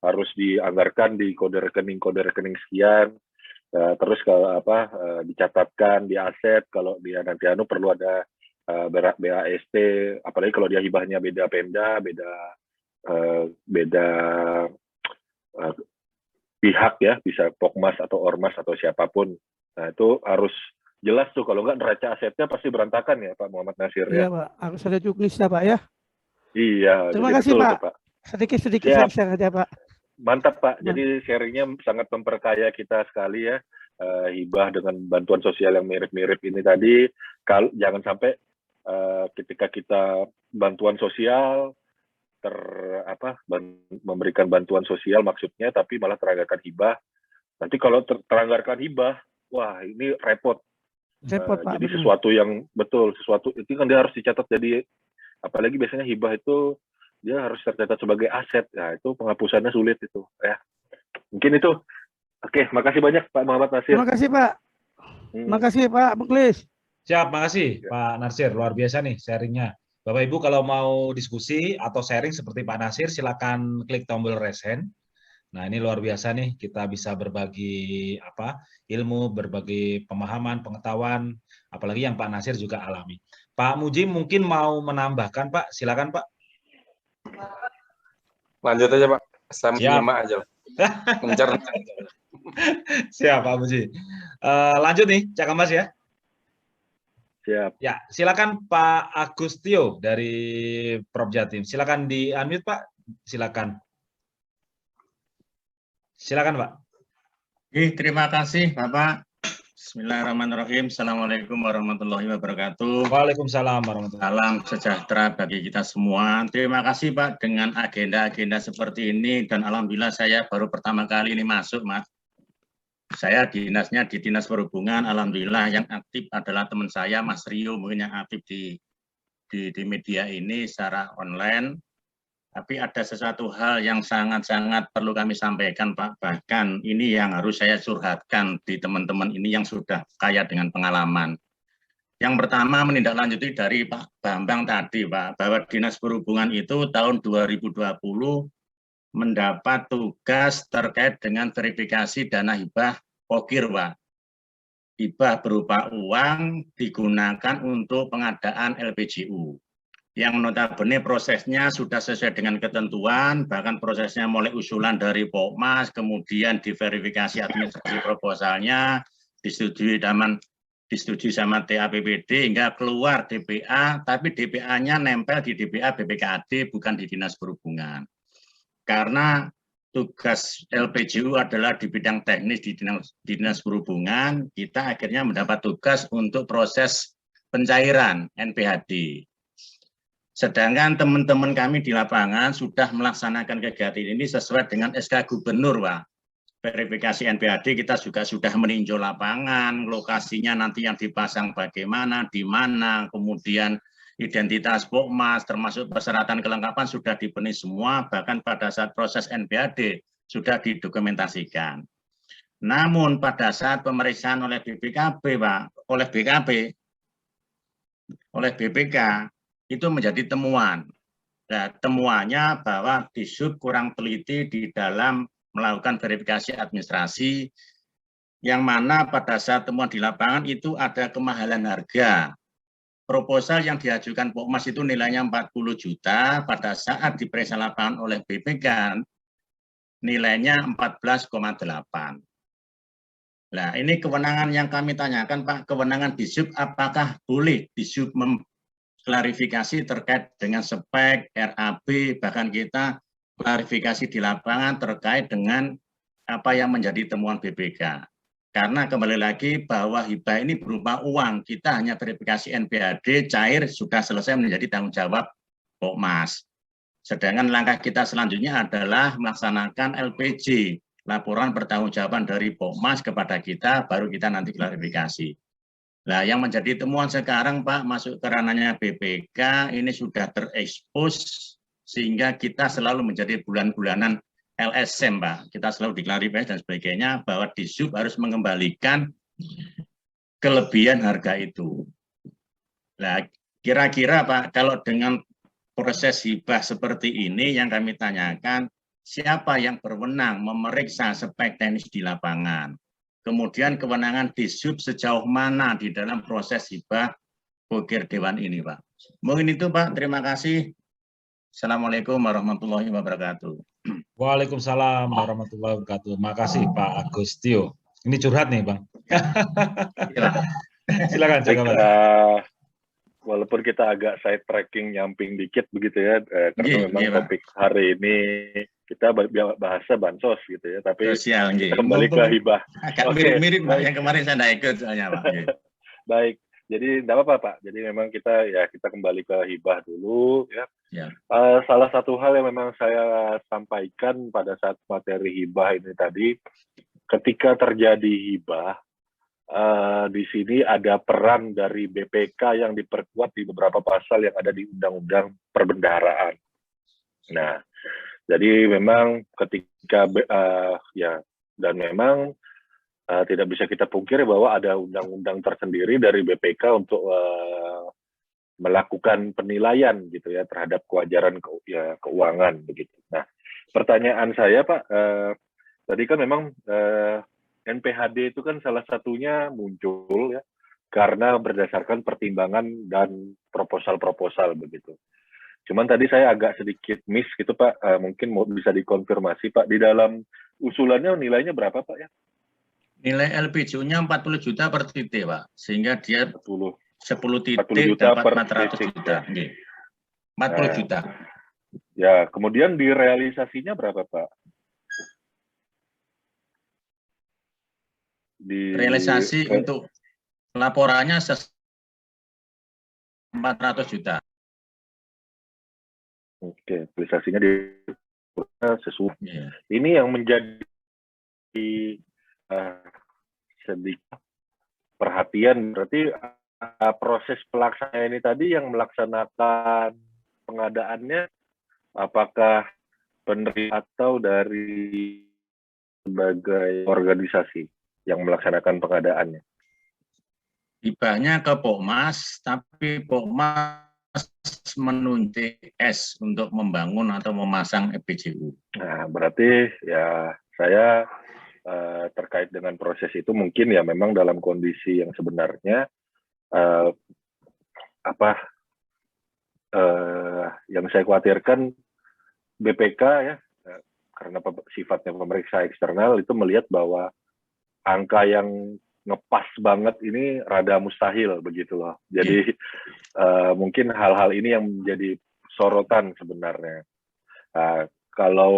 harus dianggarkan di kode rekening sekian. Terus kalau dicatatkan di aset kalau dia nanti perlu ada BAST, apalagi kalau dia hibahnya beda Pemda, beda pihak ya, bisa Pokmas atau Ormas atau siapapun. Nah, itu harus jelas tuh, kalau nggak neraca asetnya pasti berantakan ya Pak Muhammad Nasir ya. Iya, Pak, harus ada juknisnya, Pak ya. Iya. Terima kasih betul, Pak. Sedikit share aja Pak. Mantap Pak. Jadi sharingnya sangat memperkaya kita sekali ya. Hibah dengan bantuan sosial yang mirip-mirip ini tadi. Jangan sampai ketika kita bantuan sosial memberikan bantuan sosial maksudnya, tapi malah teranggarkan hibah. Nanti kalau teranggarkan hibah, wah ini repot. Pak, jadi sesuatu yang betul, sesuatu itu kan dia harus dicatat. Jadi apalagi biasanya hibah itu dia harus tercatat sebagai aset. Nah, itu penghapusannya sulit itu ya. Mungkin itu. Oke, makasih banyak Pak Muhammad Nasir. Terima kasih Pak. Terima kasih Pak Muklis. Siap, makasih Pak Nasir. Luar biasa nih sharingnya. Bapak Ibu kalau mau diskusi atau sharing seperti Pak Nasir, silakan klik tombol raise hand. Nah, ini luar biasa nih, kita bisa berbagi ilmu, berbagi pemahaman, pengetahuan, apalagi yang Pak Nasir juga alami. Pak Muji mungkin mau menambahkan, Pak. Silakan, Pak. Lanjut aja, Pak. Saya menyimak aja. Mencerna. Siap, Pak Muji. Lanjut nih, Cak Mas ya. Siap. Ya, silakan Pak Agustio dari Prof Jatim. Silakan di-unmute, Pak. Silakan. Silakan, Pak. Terima kasih, Bapak. Bismillahirrahmanirrahim. Assalamualaikum warahmatullahi wabarakatuh. Waalaikumsalam warahmatullahi wabarakatuh. Salam sejahtera bagi kita semua. Terima kasih, Pak, dengan agenda-agenda seperti ini. Dan alhamdulillah saya baru pertama kali ini masuk, Mas. Saya dinasnya di Dinas Perhubungan. Alhamdulillah yang aktif adalah teman saya, Mas Rio, mungkin yang aktif di media ini secara online. Tapi ada sesuatu hal yang sangat-sangat perlu kami sampaikan, Pak. Bahkan ini yang harus saya curhatkan di teman-teman ini yang sudah kaya dengan pengalaman. Yang pertama menindaklanjuti dari Pak Bambang tadi, Pak, bahwa Dinas Perhubungan itu tahun 2020 mendapat tugas terkait dengan verifikasi dana hibah POKIR, Pak. hibah berupa uang digunakan untuk pengadaan LPJU. Yang notabene prosesnya sudah sesuai dengan ketentuan, bahkan prosesnya mulai usulan dari Pokmas, kemudian diverifikasi administrasi proposalnya, disetujui sama TAPPD hingga keluar DPA, tapi DPA-nya nempel di DPA BPKAD, bukan di Dinas Perhubungan. Karena tugas LPJU adalah di bidang teknis di Dinas Perhubungan, kita akhirnya mendapat tugas untuk proses pencairan NPHD. Sedangkan teman-teman kami di lapangan sudah melaksanakan kegiatan ini sesuai dengan SK Gubernur, Pak. Verifikasi NPHD kita juga sudah meninjau lapangan, lokasinya nanti yang dipasang bagaimana, di mana, kemudian identitas Pokmas, termasuk persyaratan kelengkapan sudah dipenuhi semua, bahkan pada saat proses NPHD sudah didokumentasikan. Namun pada saat pemeriksaan oleh BPKB, Pak, oleh BPK, itu menjadi temuan. Nah, temuannya bahwa Disub kurang teliti di dalam melakukan verifikasi administrasi, yang mana pada saat temuan di lapangan itu ada kemahalan harga. Proposal yang diajukan Pokmas itu nilainya 40 juta, pada saat diperiksa lapangan oleh BPK, nilainya 14,8. Nah, ini kewenangan yang kami tanyakan, Pak, kewenangan Disub, apakah boleh Disub klarifikasi terkait dengan spek, RAB, bahkan kita klarifikasi di lapangan terkait dengan apa yang menjadi temuan BPK. Karena kembali lagi bahwa hibah ini berupa uang, kita hanya verifikasi NPHD, cair, sudah selesai menjadi tanggung jawab Pokmas. Sedangkan langkah kita selanjutnya adalah melaksanakan LPJ, laporan pertanggungjawaban dari Pokmas kepada kita, baru kita nanti klarifikasi. Nah, yang menjadi temuan sekarang, Pak, masuk ke ranahnya BPK, ini sudah terekspos, sehingga kita selalu menjadi bulan-bulanan LSM, Pak. Kita selalu diklarifikasi dan sebagainya, bahwa Disub harus mengembalikan kelebihan harga itu. Nah, kira-kira, Pak, kalau dengan proses hibah seperti ini, yang kami tanyakan, siapa yang berwenang memeriksa spek teknis di lapangan? Kemudian kewenangan Disub sejauh mana di dalam proses hibah Bokir Dewan ini, Pak. Mungkin itu, Pak. Terima kasih. Assalamualaikum warahmatullahi wabarakatuh. Waalaikumsalam warahmatullahi wabarakatuh. Makasih Pak Agustio. Ini curhat nih, Bang. Silakan. Walaupun kita agak side tracking nyamping dikit begitu ya, karena memang topik hari ini kita bahasa bansos gitu ya, tapi sosial, kita kembali ke hibah. Agak mirip-mirip Pak, yang kemarin saya tidak ikut soalnya, Pak. Baik, jadi tidak apa-apa, Pak. Jadi memang kita kembali ke hibah dulu ya. Salah satu hal yang memang saya sampaikan pada saat materi hibah ini tadi, ketika terjadi hibah, di sini ada peran dari BPK yang diperkuat di beberapa pasal yang ada di Undang-Undang Perbendaharaan. Nah, jadi memang ketika dan memang tidak bisa kita pungkiri bahwa ada undang-undang tersendiri dari BPK untuk melakukan penilaian gitu ya terhadap kewajaran keuangan begitu. Nah, pertanyaan saya, Pak, tadi kan memang NPHD itu kan salah satunya muncul ya karena berdasarkan pertimbangan dan proposal-proposal begitu. Cuman tadi saya agak sedikit miss gitu, Pak. Mungkin bisa dikonfirmasi, Pak. Di dalam usulannya nilainya berapa, Pak ya? Nilai LPJU-nya 40 juta per titik, Pak. Sehingga dia 10 titik 40 juta dapat per 400 titik, juta. Ya. 40 juta. Ya, kemudian di realisasinya berapa, Pak? Realisasi untuk laporannya 400 juta. Oke, realisasinya sesuai. Yeah. Ini yang menjadi sedikit perhatian, berarti proses pelaksanaan ini tadi yang melaksanakan pengadaannya, apakah penerima atau dari sebagai organisasi yang melaksanakan pengadaannya? Hibahnya ke Pokmas, tapi Pokmas menunjuk S untuk membangun atau memasang LPJU. Nah, berarti ya saya terkait dengan proses itu mungkin ya memang dalam kondisi yang sebenarnya yang saya khawatirkan BPK ya, karena sifatnya pemeriksa eksternal itu melihat bahwa angka yang ngepas banget ini rada mustahil begitu loh. Jadi mungkin hal-hal ini yang menjadi sorotan sebenarnya. Kalau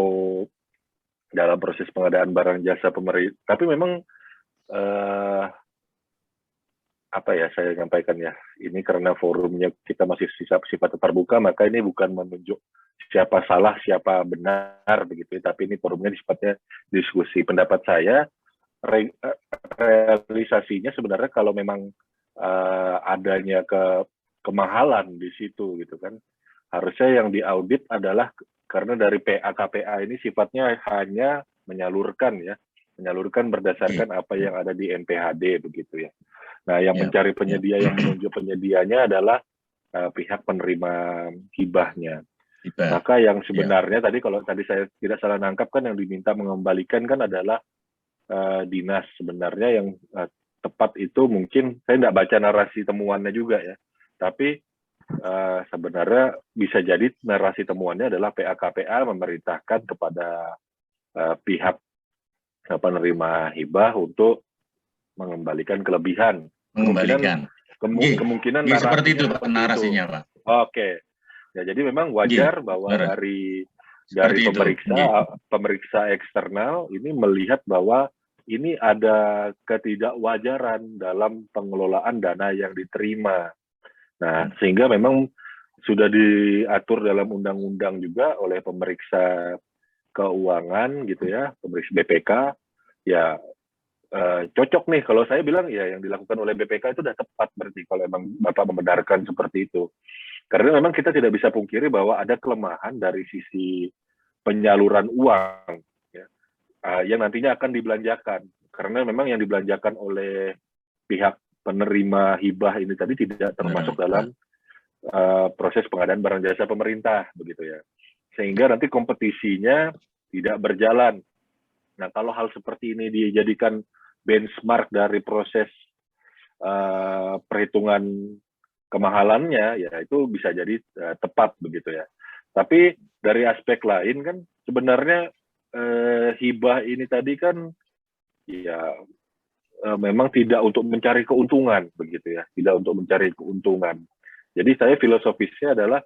dalam proses pengadaan barang jasa pemerintah, tapi memang saya nyampaikan ya, ini karena forumnya kita masih sifat terbuka, maka ini bukan menunjuk siapa salah, siapa benar begitu, tapi ini forumnya sifatnya diskusi. Pendapat saya realisasinya sebenarnya kalau memang adanya kemahalan di situ gitu kan, harusnya yang diaudit adalah karena dari PA-KPA ini sifatnya hanya menyalurkan berdasarkan apa yang ada di NPHD begitu ya. Nah, yang mencari penyedia, yang menunjuk penyedianya adalah pihak penerima hibahnya. Maka yang sebenarnya tadi kalau tadi saya tidak salah nangkap kan yang diminta mengembalikan kan adalah dinas sebenarnya yang tepat itu mungkin saya tidak baca narasi temuannya juga ya. Tapi sebenarnya bisa jadi narasi temuannya adalah PA-KPA memerintahkan kepada pihak penerima hibah untuk mengembalikan kelebihan. Kemungkinan seperti itu Pak, narasinya Pak. Oke. Ya, jadi memang wajar bahwa dari pemeriksa eksternal ini melihat bahwa ini ada ketidakwajaran dalam pengelolaan dana yang diterima. Nah, sehingga memang sudah diatur dalam undang-undang juga oleh pemeriksa keuangan gitu ya, pemeriksa BPK ya. Cocok nih kalau saya bilang ya yang dilakukan oleh BPK itu sudah tepat berarti kalau emang Bapak membenarkan seperti itu. Karena memang kita tidak bisa pungkiri bahwa ada kelemahan dari sisi penyaluran uang ya, yang nantinya akan dibelanjakan. Karena memang yang dibelanjakan oleh pihak penerima hibah ini tadi tidak termasuk dalam proses pengadaan barang jasa pemerintah begitu ya. Sehingga nanti kompetisinya tidak berjalan. Nah, kalau hal seperti ini dijadikan benchmark dari proses perhitungan kemahalannya, ya itu bisa jadi tepat begitu ya. Tapi dari aspek lain kan sebenarnya hibah ini tadi kan ya memang tidak untuk mencari keuntungan begitu ya, tidak untuk mencari keuntungan. Jadi saya filosofisnya adalah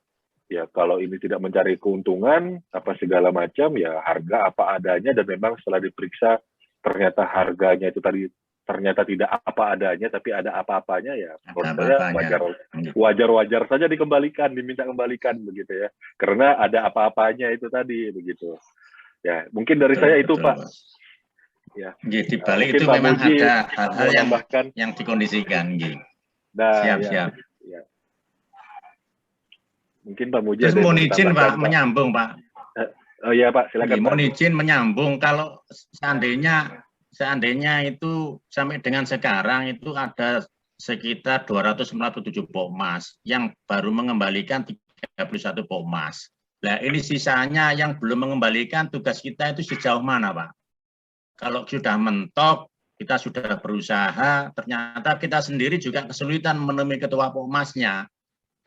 ya kalau ini tidak mencari keuntungan apa segala macam ya harga apa adanya, dan memang setelah diperiksa ternyata harganya itu tadi ternyata tidak apa adanya tapi ada apa-apanya ya menurut saya wajar-wajar saja dikembalikan, diminta kembalikan begitu ya, karena ada apa-apanya itu tadi begitu ya. Mungkin dari saya itu Pak ya. Di balik itu memang ada hal-hal yang dikondisikan gitu. Nah, siap. Ya. Mungkin Pak Muji terus mohon izin Pak menyambung Pak. Oh iya Pak, silakan. Mohon izin menyambung, kalau seandainya itu sampai dengan sekarang itu ada sekitar 247 pokmas yang baru mengembalikan 31 pokmas. Nah ini sisanya yang belum mengembalikan, tugas kita itu sejauh mana Pak? Kalau sudah mentok, kita sudah berusaha, ternyata kita sendiri juga kesulitan menemui ketua pokmasnya.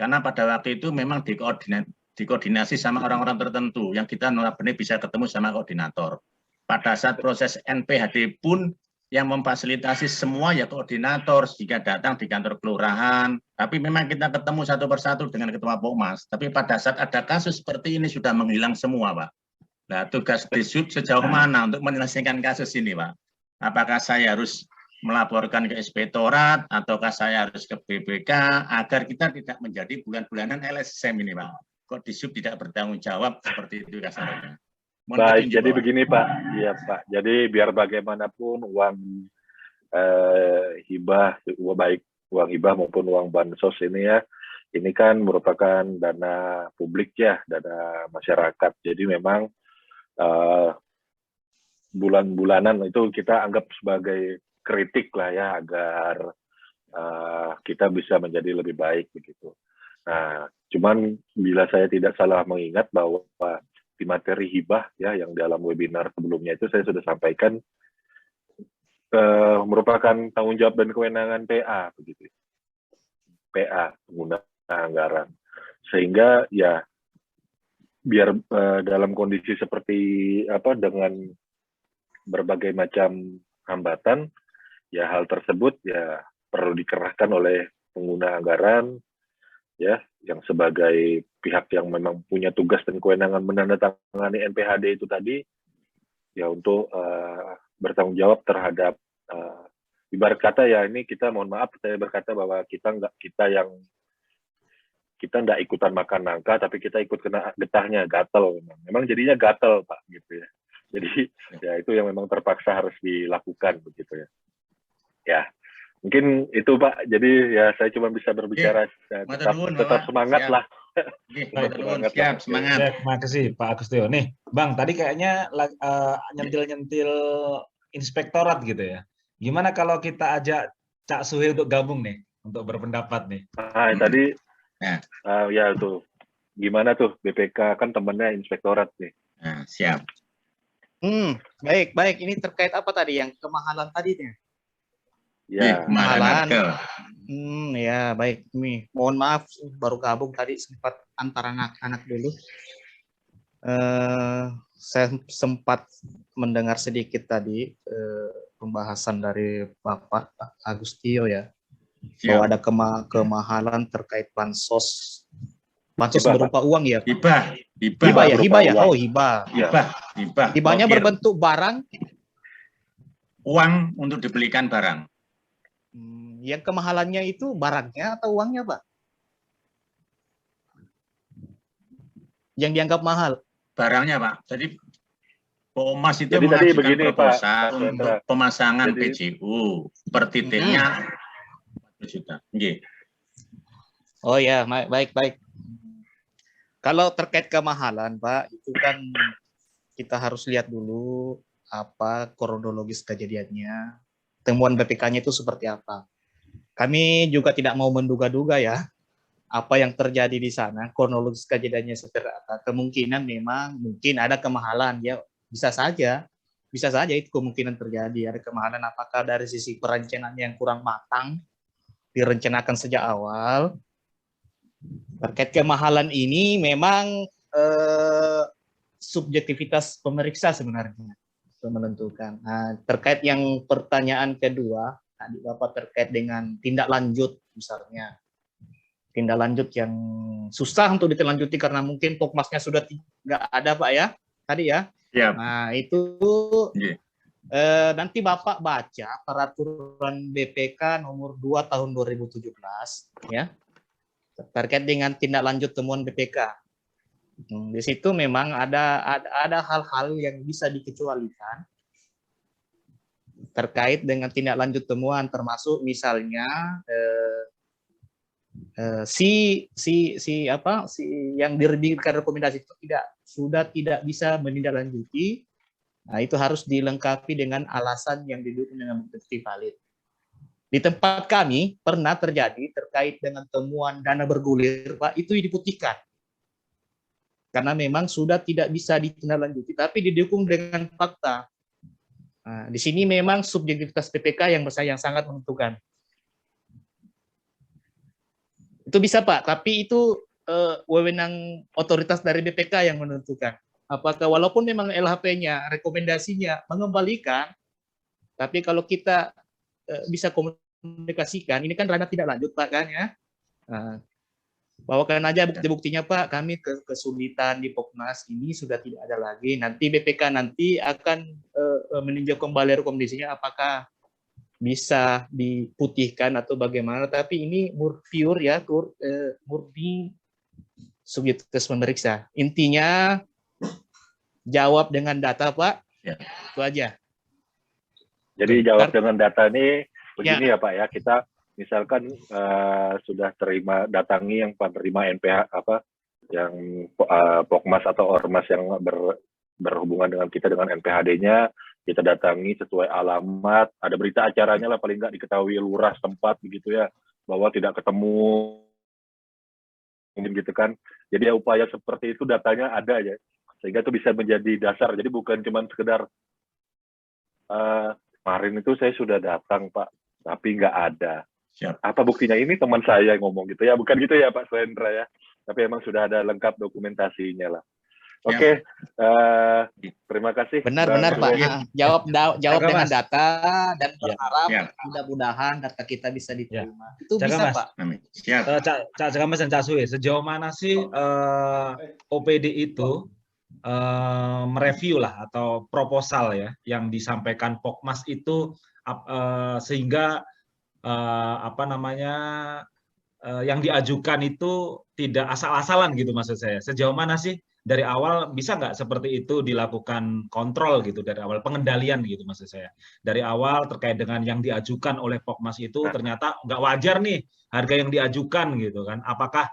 Karena pada waktu itu memang dikoordinasi sama orang-orang tertentu yang kita notabene bisa ketemu sama koordinator. Pada saat proses NPHD pun yang memfasilitasi semua ya koordinator jika datang di kantor kelurahan. Tapi memang kita ketemu satu persatu dengan ketua Pokmas. Tapi pada saat ada kasus seperti ini sudah menghilang semua Pak. Nah tugas Disub sejauh mana untuk menyelesaikan kasus ini Pak? Apakah saya harus melaporkan ke inspektorat ataukah saya harus ke BPK agar kita tidak menjadi bulan-bulanan LSM ini Pak? Kok Disub tidak bertanggung jawab seperti itu kasarnya? Baik, jadi begini Pak, iya Pak. Jadi biar bagaimanapun uang hibah, baik uang hibah maupun uang bansos ini ya, ini kan merupakan dana publik ya, dana masyarakat. Jadi memang bulan-bulanan itu kita anggap sebagai kritik lah ya, agar kita bisa menjadi lebih baik begitu. Nah, cuman bila saya tidak salah mengingat bahwa di materi hibah ya yang dalam webinar sebelumnya itu saya sudah sampaikan merupakan tanggung jawab dan kewenangan PA begitu. PA, pengguna anggaran. Sehingga ya biar dalam kondisi seperti apa dengan berbagai macam hambatan, ya hal tersebut ya perlu dikerahkan oleh pengguna anggaran ya yang sebagai pihak yang memang punya tugas dan kewenangan menandatangani NPHD itu tadi ya untuk bertanggung jawab terhadap ibarat kata ya ini kita mohon maaf saya berkata bahwa kita nggak ikutan makan nangka tapi kita ikut kena getahnya gatel memang jadinya gatel Pak gitu ya. Jadi ya itu yang memang terpaksa harus dilakukan begitu ya. Ya. Mungkin itu Pak, jadi ya saya cuma bisa berbicara tetap semangat lah. Siap, semangat. Terima kasih Pak Agustio. Nih Bang, tadi kayaknya nyentil-nyentil inspektorat gitu ya. Gimana kalau kita ajak Cak Suhe untuk gabung nih, untuk berpendapat nih. Tadi ya tuh, gimana tuh BPK kan temennya inspektorat nih. Nah, siap. Baik. Ini terkait apa tadi yang kemahalan tadinya? Ya, kemahalan. Ya, baik. Nih, mohon maaf baru gabung tadi sempat antar anak-anak dulu. Saya sempat mendengar sedikit tadi pembahasan dari Bapak Agustio ya. Bahwa ada kemahalan terkait bansos. Bansos berupa uang ya, Pak? Hibah ya. Oh, hibah. Hibahnya berbentuk barang. Uang untuk dibelikan barang. Yang kemahalannya itu barangnya atau uangnya, Pak? Yang dianggap mahal? Barangnya, Pak. Jadi Pomas itu jadi tadi mengajukan begini, proposal Pak, untuk pemasangan PJU. Per titiknya 1 juta. Oh ya, baik. Kalau terkait kemahalan, Pak, itu kan kita harus lihat dulu apa kronologis kejadiannya. Temuan BPK-nya itu seperti apa. Kami juga tidak mau menduga-duga ya apa yang terjadi di sana, kronologis kejadiannya seperti apa. Kemungkinan memang mungkin ada kemahalan ya, bisa saja itu kemungkinan terjadi. Ada kemahalan apakah dari sisi perencanaan yang kurang matang, direncanakan sejak awal. Terkait kemahalan ini memang subjektivitas pemeriksa sebenarnya menentukan. Nah, terkait yang pertanyaan kedua tadi Bapak terkait dengan tindak lanjut misalnya. Tindak lanjut yang susah untuk ditindaklanjuti karena mungkin Pokmasnya sudah nggak ada Pak ya. Tadi ya. Nah, itu nanti Bapak baca peraturan BPK nomor 2 tahun 2017 ya. Terkait dengan tindak lanjut temuan BPK. Di situ memang ada hal-hal yang bisa dikecualikan terkait dengan tindak lanjut temuan, termasuk misalnya si yang diberikan rekomendasi itu sudah tidak bisa menindaklanjuti. Nah, itu harus dilengkapi dengan alasan yang didukung dengan bukti valid. Di tempat kami pernah terjadi terkait dengan temuan dana bergulir, Pak, itu diputihkan. Karena memang sudah tidak bisa ditindaklanjuti, tapi didukung dengan fakta. Nah, di sini memang subjektivitas PPK yang sangat menentukan. Itu bisa Pak, tapi itu wewenang otoritas dari BPK yang menentukan. Apakah walaupun memang LHP-nya, rekomendasinya mengembalikan, tapi kalau kita bisa komunikasikan, ini kan ranah tidak lanjut Pak kan ya. Nah, bawakan aja bukti-buktinya Pak, kami kesulitan di Pokmas ini sudah tidak ada lagi. Nanti BPK nanti akan meninjau kembali rekomendasinya apakah bisa diputihkan atau bagaimana. Tapi ini pure ya, murni subjektivitas pemeriksa. Intinya jawab dengan data Pak, itu aja. Jadi jawab dengan data ini begini ya Pak ya, kita misalkan sudah datangi yang penerima NPH yang Pokmas atau Ormas yang berhubungan dengan kita dengan NPHD-nya, kita datangi sesuai alamat, ada berita acaranya lah paling nggak diketahui lurah setempat begitu ya, bahwa tidak ketemu gitu kan. Jadi upaya seperti itu datanya ada ya, sehingga itu bisa menjadi dasar. Jadi bukan cuma sekedar kemarin itu saya sudah datang Pak, tapi nggak ada. Siap. Apa buktinya? Ini teman saya yang ngomong gitu ya, bukan gitu ya Pak Suhendra ya. Tapi emang sudah ada lengkap dokumentasinya lah. Oke, terima kasih. Benar-benar Pak. Jawab dengan Mas. data dan Ya. berharap Ya. mudah-mudahan data kita bisa diterima. Itu Jaga, bisa Mas. Pak. Amin. Siap. Cak Jagamas dan Cak Suhe, sejauh mana sih OPD itu mereview lah atau proposal ya yang disampaikan Pokmas itu sehingga apa namanya yang diajukan itu tidak asal-asalan gitu maksud saya. Sejauh mana sih dari awal bisa nggak seperti itu dilakukan kontrol gitu dari awal pengendalian gitu maksud saya. Dari awal terkait dengan yang diajukan oleh Pokmas itu ternyata nggak wajar nih harga yang diajukan gitu kan. Apakah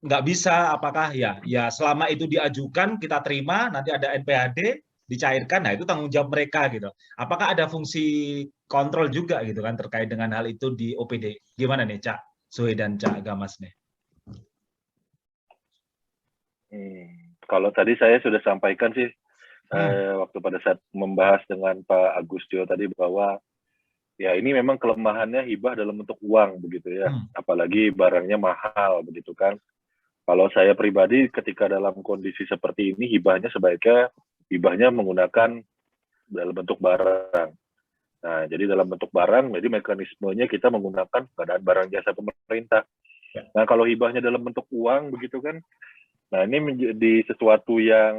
nggak bisa? Apakah ya selama itu diajukan kita terima, nanti ada NPHD dicairkan, nah itu tanggung jawab mereka gitu. Apakah ada fungsi kontrol juga gitu kan terkait dengan hal itu di OPD? Gimana nih Cak Suhe dan Cak Gamas nih? Kalau tadi saya sudah sampaikan sih waktu pada saat membahas dengan Pak Agustio tadi bahwa ya ini memang kelemahannya hibah dalam bentuk uang begitu ya, apalagi barangnya mahal begitu kan. Kalau saya pribadi ketika dalam kondisi seperti ini hibahnya sebaiknya hibahnya menggunakan dalam bentuk barang. Nah, jadi dalam bentuk barang, jadi mekanismenya kita menggunakan pengadaan barang jasa pemerintah. Nah, kalau hibahnya dalam bentuk uang begitu kan, nah ini menjadi sesuatu yang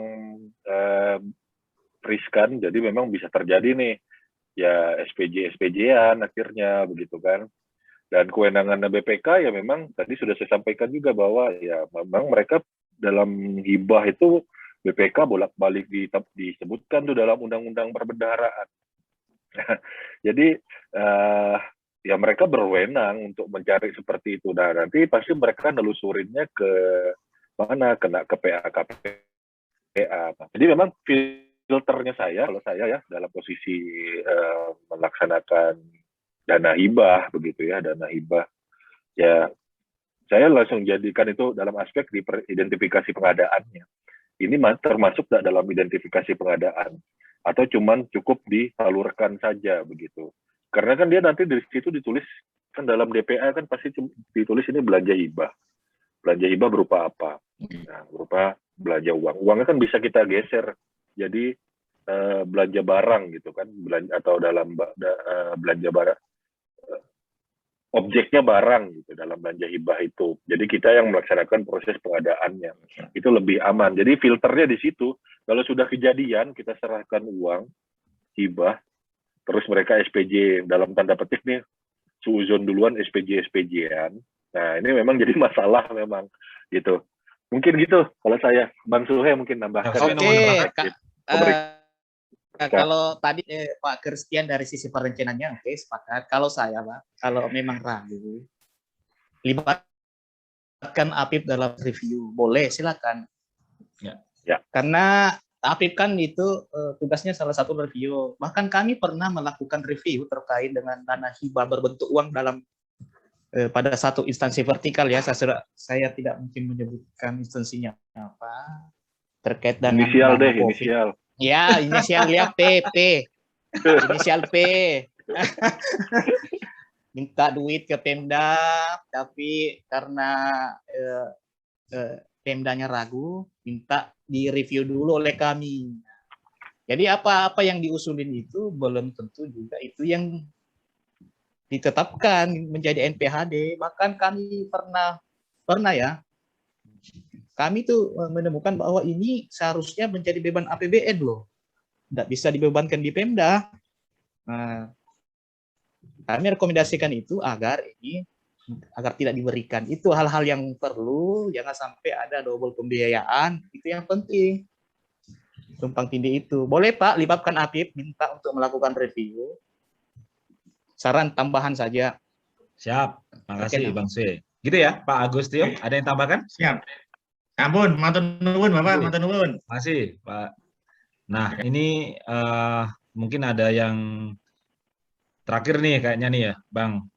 riskan, jadi memang bisa terjadi nih, ya SPJ-SPJ-an akhirnya begitu kan. Dan kewenangan BPK ya memang tadi sudah saya sampaikan juga bahwa ya memang mereka dalam hibah itu BPK bolak-balik disebutkan tuh dalam undang-undang perbendaharaan. Jadi ya mereka berwenang untuk mencari seperti itu. Nah nanti pasti mereka nelusurinnya ke mana, kena ke PA. Jadi memang filternya saya, kalau saya ya dalam posisi melaksanakan dana hibah begitu ya, dana hibah ya saya langsung jadikan itu dalam aspek di identifikasi pengadaannya. Ini termasuk dalam identifikasi pengadaan atau cuman cukup disalurkan saja begitu. Karena kan dia nanti di situ ditulis kan dalam DPA kan pasti ditulis ini belanja hibah. Belanja hibah berupa apa? Nah, berupa belanja uang. Uangnya kan bisa kita geser jadi belanja barang gitu kan, belanja atau dalam belanja barang objeknya barang gitu dalam belanja hibah itu. Jadi kita yang melaksanakan proses pengadaannya. Itu lebih aman. Jadi filternya di situ. Kalau sudah kejadian kita serahkan uang hibah, terus mereka SPJ dalam tanda petik nih suuzon duluan SPJ-SPJ-an. Nah, ini memang jadi masalah memang gitu. Mungkin gitu kalau saya. Bang Suhe mungkin nambahkan. Kalau tadi Pak Christian dari sisi perencanaannya oke, sepakat. Kalau saya Pak, kalau memang ragu, libatkan APIP dalam review, boleh silakan. Ya. Karena APIP kan itu tugasnya salah satu review. Bahkan kami pernah melakukan review terkait dengan dana hibah berbentuk uang dalam pada satu instansi vertikal ya. Saya tidak mungkin menyebutkan instansinya apa terkait dengan inisial deh, inisial. Ya, inisialnya PP. Inisial P. Minta duit ke Pemda, tapi karena Pemdanya ragu, minta direview dulu oleh kami. Jadi apa-apa yang diusulin itu belum tentu juga itu yang ditetapkan menjadi NPHD. Bahkan kami pernah ya, kami tuh menemukan bahwa ini seharusnya menjadi beban APBN loh. Tidak bisa dibebankan di Pemda. Nah, kami rekomendasikan itu agar tidak diberikan. Itu hal-hal yang perlu, jangan sampai ada double pembiayaan. Itu yang penting. Tumpang tindih itu. Boleh Pak, libatkan APIP, minta untuk melakukan review. Saran tambahan saja. Siap. Makasih Bang Suhe. Gitu ya Pak Agustio, ada yang tambahkan? Siap. Ampun, matur nuwun Bapak, matur nuwun. Masih Pak. Nah, ini mungkin ada yang terakhir nih kayaknya nih ya, Bang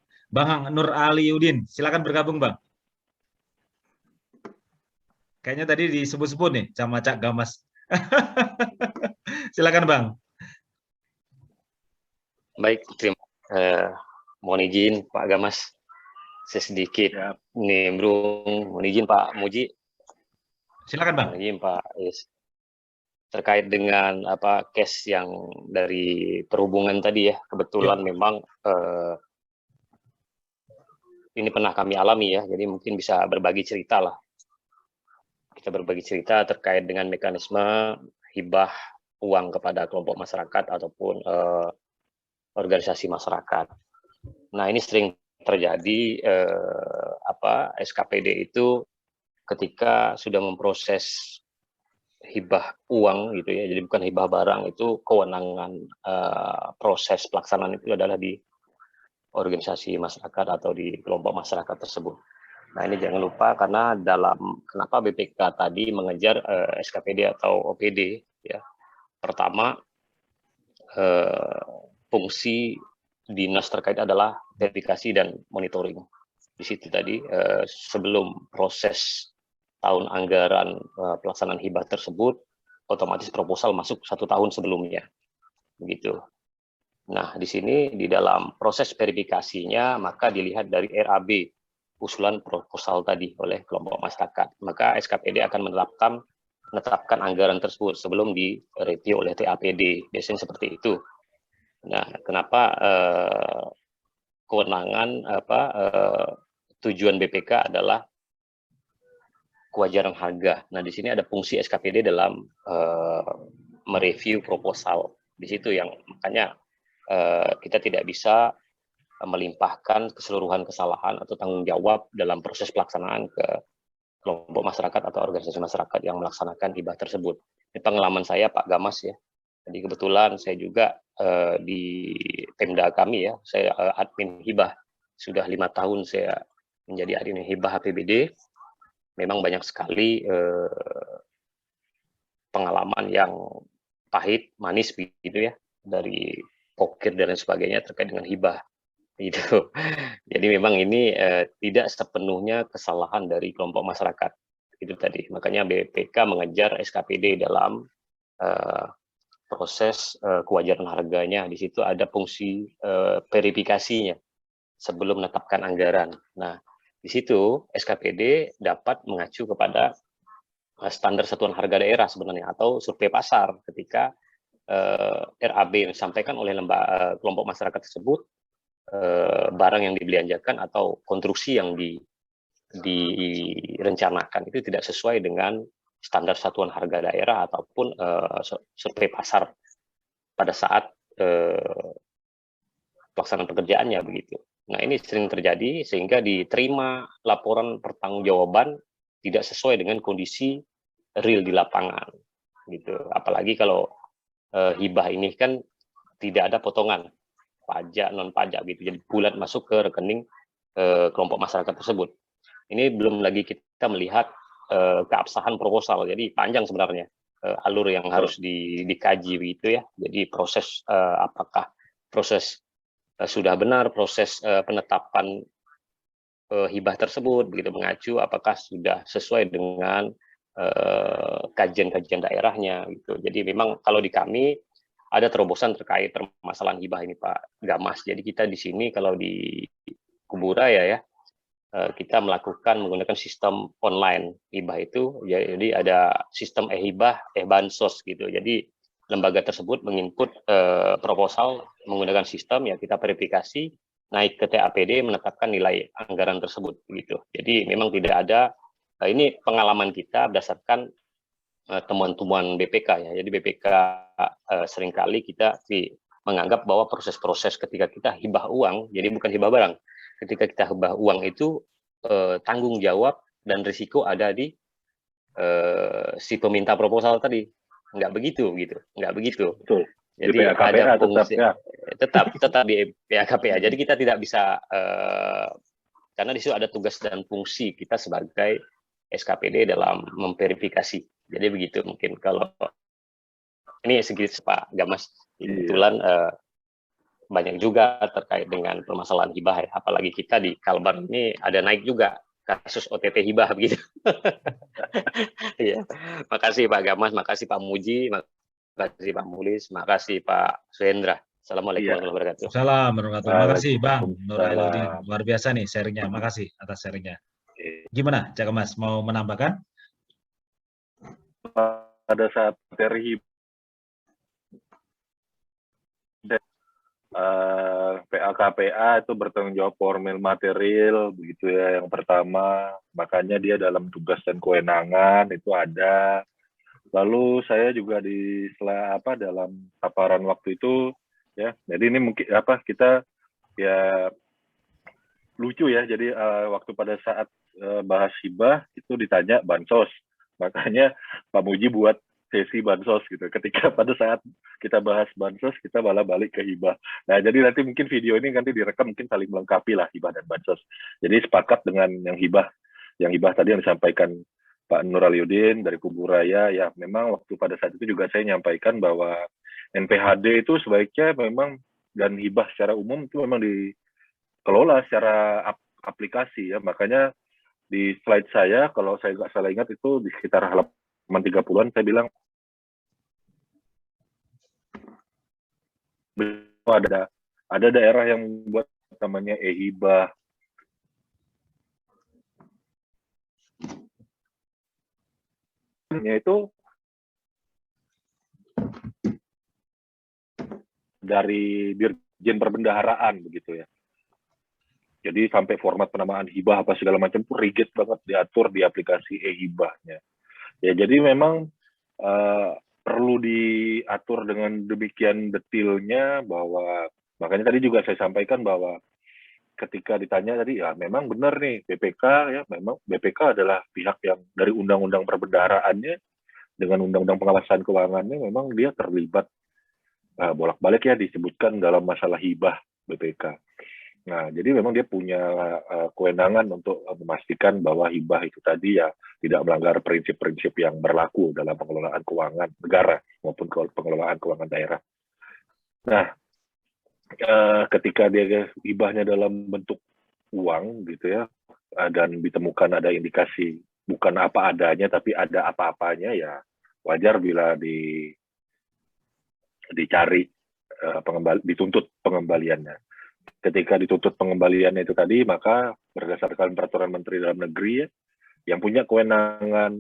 Nur Aliudin. Silakan bergabung, Bang. Kayaknya tadi disebut-sebut nih sama Cak Gamas. Silakan, Bang. Baik, mohon izin Pak Gamas, saya sedikit nimbrung, mohon izin Pak Muji. Silakan Bang. Mohon izin Pak Is. Terkait dengan case yang dari perhubungan tadi ya, kebetulan memang ini pernah kami alami ya, jadi mungkin bisa berbagi cerita lah. Kita berbagi cerita terkait dengan mekanisme hibah uang kepada kelompok masyarakat ataupun organisasi masyarakat. Nah, ini sering terjadi SKPD itu ketika sudah memproses hibah uang gitu ya, jadi bukan hibah barang, itu kewenangan proses pelaksanaan itu adalah di organisasi masyarakat atau di kelompok masyarakat tersebut. Nah, ini jangan lupa karena kenapa BPK tadi mengejar SKPD atau OPD ya. Pertama, fungsi dinas terkait adalah verifikasi dan monitoring. Di situ tadi sebelum proses tahun anggaran pelaksanaan hibah tersebut, otomatis proposal masuk 1 tahun sebelumnya, begitu. Nah, di sini di dalam proses verifikasinya maka dilihat dari RAB usulan proposal tadi oleh kelompok masyarakat. Maka SKPD akan menetapkan anggaran tersebut sebelum direview oleh TAPD. Biasanya seperti itu. Nah, kenapa kewenangan tujuan BPK adalah kewajaran harga. Nah, di sini ada fungsi SKPD dalam mereview proposal. Di situ yang makanya kita tidak bisa melimpahkan keseluruhan kesalahan atau tanggung jawab dalam proses pelaksanaan ke kelompok masyarakat atau organisasi masyarakat yang melaksanakan hibah tersebut. Ini pengalaman saya Pak Gamas ya. Jadi kebetulan saya juga di Pemda kami ya, saya admin hibah. Sudah 5 tahun saya menjadi admin hibah HPBD. Memang banyak sekali pengalaman yang pahit, manis begitu ya, dari pokir dan lain sebagainya terkait dengan hibah. Gitu. Jadi memang ini tidak sepenuhnya kesalahan dari kelompok masyarakat. Itu tadi. Makanya BPK mengejar SKPD dalam proses kewajaran harganya. Di situ ada fungsi verifikasinya sebelum menetapkan anggaran. Nah, di situ SKPD dapat mengacu kepada standar satuan harga daerah sebenarnya atau survei pasar ketika RAB yang disampaikan oleh kelompok masyarakat tersebut, barang yang dibelanjakan atau konstruksi yang direncanakan itu tidak sesuai dengan standar satuan harga daerah ataupun survei pasar pada saat pelaksanaan pekerjaannya begitu. Nah, ini sering terjadi sehingga diterima laporan pertanggungjawaban tidak sesuai dengan kondisi real di lapangan gitu. Apalagi kalau hibah ini kan tidak ada potongan pajak non pajak gitu, jadi bulat masuk ke rekening kelompok masyarakat tersebut. Ini belum lagi kita melihat keabsahan proposal, jadi panjang sebenarnya alur yang harus dikaji gitu ya. Jadi proses apakah proses sudah benar proses penetapan hibah tersebut begitu, mengacu apakah sudah sesuai dengan kajian-kajian daerahnya gitu. Jadi memang kalau di kami ada terobosan terkait permasalahan hibah ini Pak Gamas. Jadi kita di sini kalau di Kuburaya ya, kita melakukan menggunakan sistem online hibah itu. Jadi ada sistem e-hibah, e-bansos gitu. Jadi lembaga tersebut menginput proposal menggunakan sistem, ya kita verifikasi, naik ke TAPD, menetapkan nilai anggaran tersebut gitu. Jadi memang tidak ada, ini pengalaman kita berdasarkan temuan-temuan BPK ya. Jadi BPK seringkali kita menganggap bahwa proses-proses ketika kita hibah uang, jadi bukan hibah barang. Ketika kita hibah uang itu tanggung jawab dan risiko ada di si peminta proposal tadi. Enggak begitu gitu, enggak begitu. Betul. Jadi di ada fungsi tetap di PHKPA. Jadi kita tidak bisa karena di situ ada tugas dan fungsi kita sebagai SKPD dalam memverifikasi. Jadi begitu mungkin kalau ini sedikit Pak Gamas. Kebetulan banyak juga terkait dengan permasalahan hibah ya. Apalagi kita di Kalbar ini ada naik juga kasus OTT hibah begitu. Ya. Makasih Pak Gamas, makasih Pak Muji, makasih Pak Mulis, makasih Pak Suhendra. Assalamualaikum warahmatullahi wabarakatuh. Salam warahmatullahi wabarakatuh. Terima kasih Bang Nur Aliuddin. Waalaikumsalam. Luar biasa nih sharingnya. Makasih atas sharingnya. Gimana Cak Mas, mau menambahkan? Pada saat materi PA-KPA itu bertanggung jawab formil material, begitu ya, yang pertama. Makanya dia dalam tugas dan kewenangan itu ada. Lalu saya juga dalam paparan waktu itu, ya, jadi ini mungkin kita ya lucu ya, jadi waktu pada saat bahas hibah itu ditanya bansos, makanya Pak Muji buat sesi bansos gitu. Ketika pada saat kita bahas bansos, kita malah balik ke hibah. Nah, jadi nanti mungkin video ini nanti direkam, mungkin saling melengkapi lah hibah dan bansos. Jadi sepakat dengan yang hibah tadi yang disampaikan Pak Nur Aliuddin dari Kubu Raya, ya memang waktu pada saat itu juga saya nyampaikan bahwa NPHD itu sebaiknya memang, dan hibah secara umum itu memang dikelola secara aplikasi ya. Makanya di slide saya, kalau saya nggak salah ingat itu di sekitar halaman 30-an, saya bilang ada daerah yang membuat namanya e-hibah. Itu dari Dirjen Perbendaharaan begitu ya. Jadi sampai format penamaan hibah apa segala macam itu rigid banget diatur di aplikasi e-hibahnya. Ya, jadi memang perlu diatur dengan demikian detailnya, bahwa makanya tadi juga saya sampaikan bahwa ketika ditanya tadi, ya memang benar nih BPK, ya memang BPK adalah pihak yang dari undang-undang perbendaharaannya dengan undang-undang pengawasan keuangannya memang dia terlibat bolak-balik ya disebutkan dalam masalah hibah BPK. Nah, jadi memang dia punya kewenangan untuk memastikan bahwa hibah itu tadi ya tidak melanggar prinsip-prinsip yang berlaku dalam pengelolaan keuangan negara maupun pengelolaan keuangan daerah. Nah, ketika dia hibahnya dalam bentuk uang gitu ya, dan ditemukan ada indikasi bukan apa adanya tapi ada apa-apanya, ya wajar bila dicari dituntut pengembaliannya. Ketika dituntut pengembaliannya itu tadi, maka berdasarkan peraturan Menteri Dalam Negeri yang punya kewenangan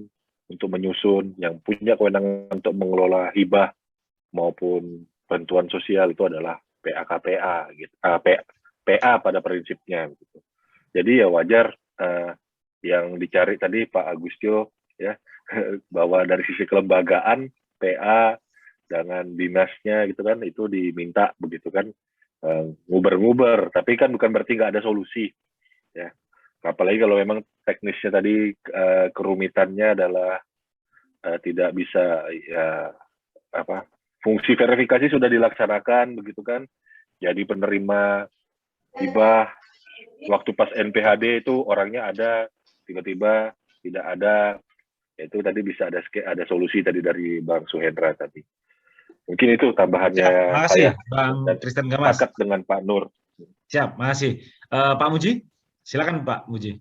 untuk menyusun, yang punya kewenangan untuk mengelola hibah maupun bantuan sosial itu adalah PA-KPA, gitu. PA pada prinsipnya. Gitu. Jadi ya wajar yang dicari tadi Pak Agustio ya, bahwa dari sisi kelembagaan PA dengan dinasnya gitu kan itu diminta begitu kan. Nguber-nguber, tapi kan bukan berarti nggak ada solusi ya. Apalagi kalau memang teknisnya tadi kerumitannya adalah tidak bisa ya fungsi verifikasi sudah dilaksanakan begitu kan, jadi penerima hibah waktu pas NPHD itu orangnya ada, tiba-tiba tidak ada, itu tadi bisa ada solusi tadi dari Bang Suhendra tadi. Mungkin itu tambahannya. Siap, makasih Bang Kristen Gamas. Sepakat dengan Pak Nur. Siap, makasih. Pak Muji, silakan Pak Muji.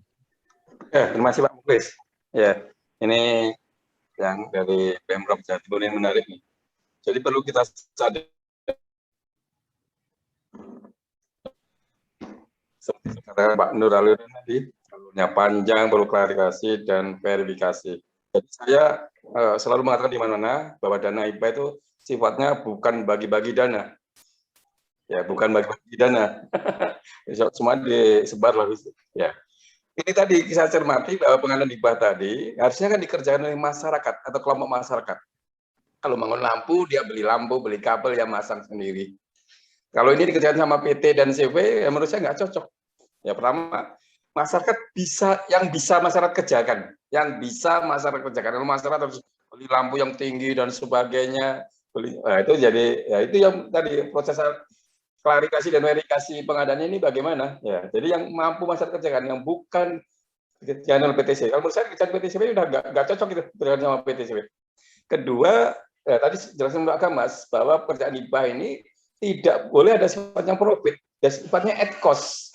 Ya, terima kasih Pak Muklis. Ya, ini yang dari Pemprov Jawa Timur yang menarik nih. Jadi perlu kita sadari seperti kata Pak Nur Aliuddin tadi, alurnya panjang, perlu klarifikasi dan verifikasi. Jadi saya selalu mengatakan di mana-mana bahwa dana hibah itu sifatnya bukan bagi-bagi dana, ya bukan bagi-bagi dana, semua disebar lah, ya. Ini tadi saya cermati bahwa pengadaan hibah tadi harusnya kan dikerjakan oleh masyarakat atau kelompok masyarakat. Kalau bangun lampu, dia beli lampu, beli kabel, yang masang sendiri. Kalau ini dikerjakan sama PT dan CV, ya menurut saya nggak cocok. Ya pertama, masyarakat yang bisa masyarakat kerjakan, Kalau masyarakat harus beli lampu yang tinggi dan sebagainya. Nah, itu jadi ya itu yang tadi proses klarifikasi dan verifikasi pengadaannya ini bagaimana ya. Jadi yang mampu masyarakat kerjakan, yang bukan channel PTCW. Kalau menurut saya channel PTCW udah nggak cocok itu dengan sama PTCW. Kedua, ya, tadi jelasin Mbak Gamas bahwa pekerjaan hibah ini tidak boleh ada sifatnya profit, ya sifatnya at cost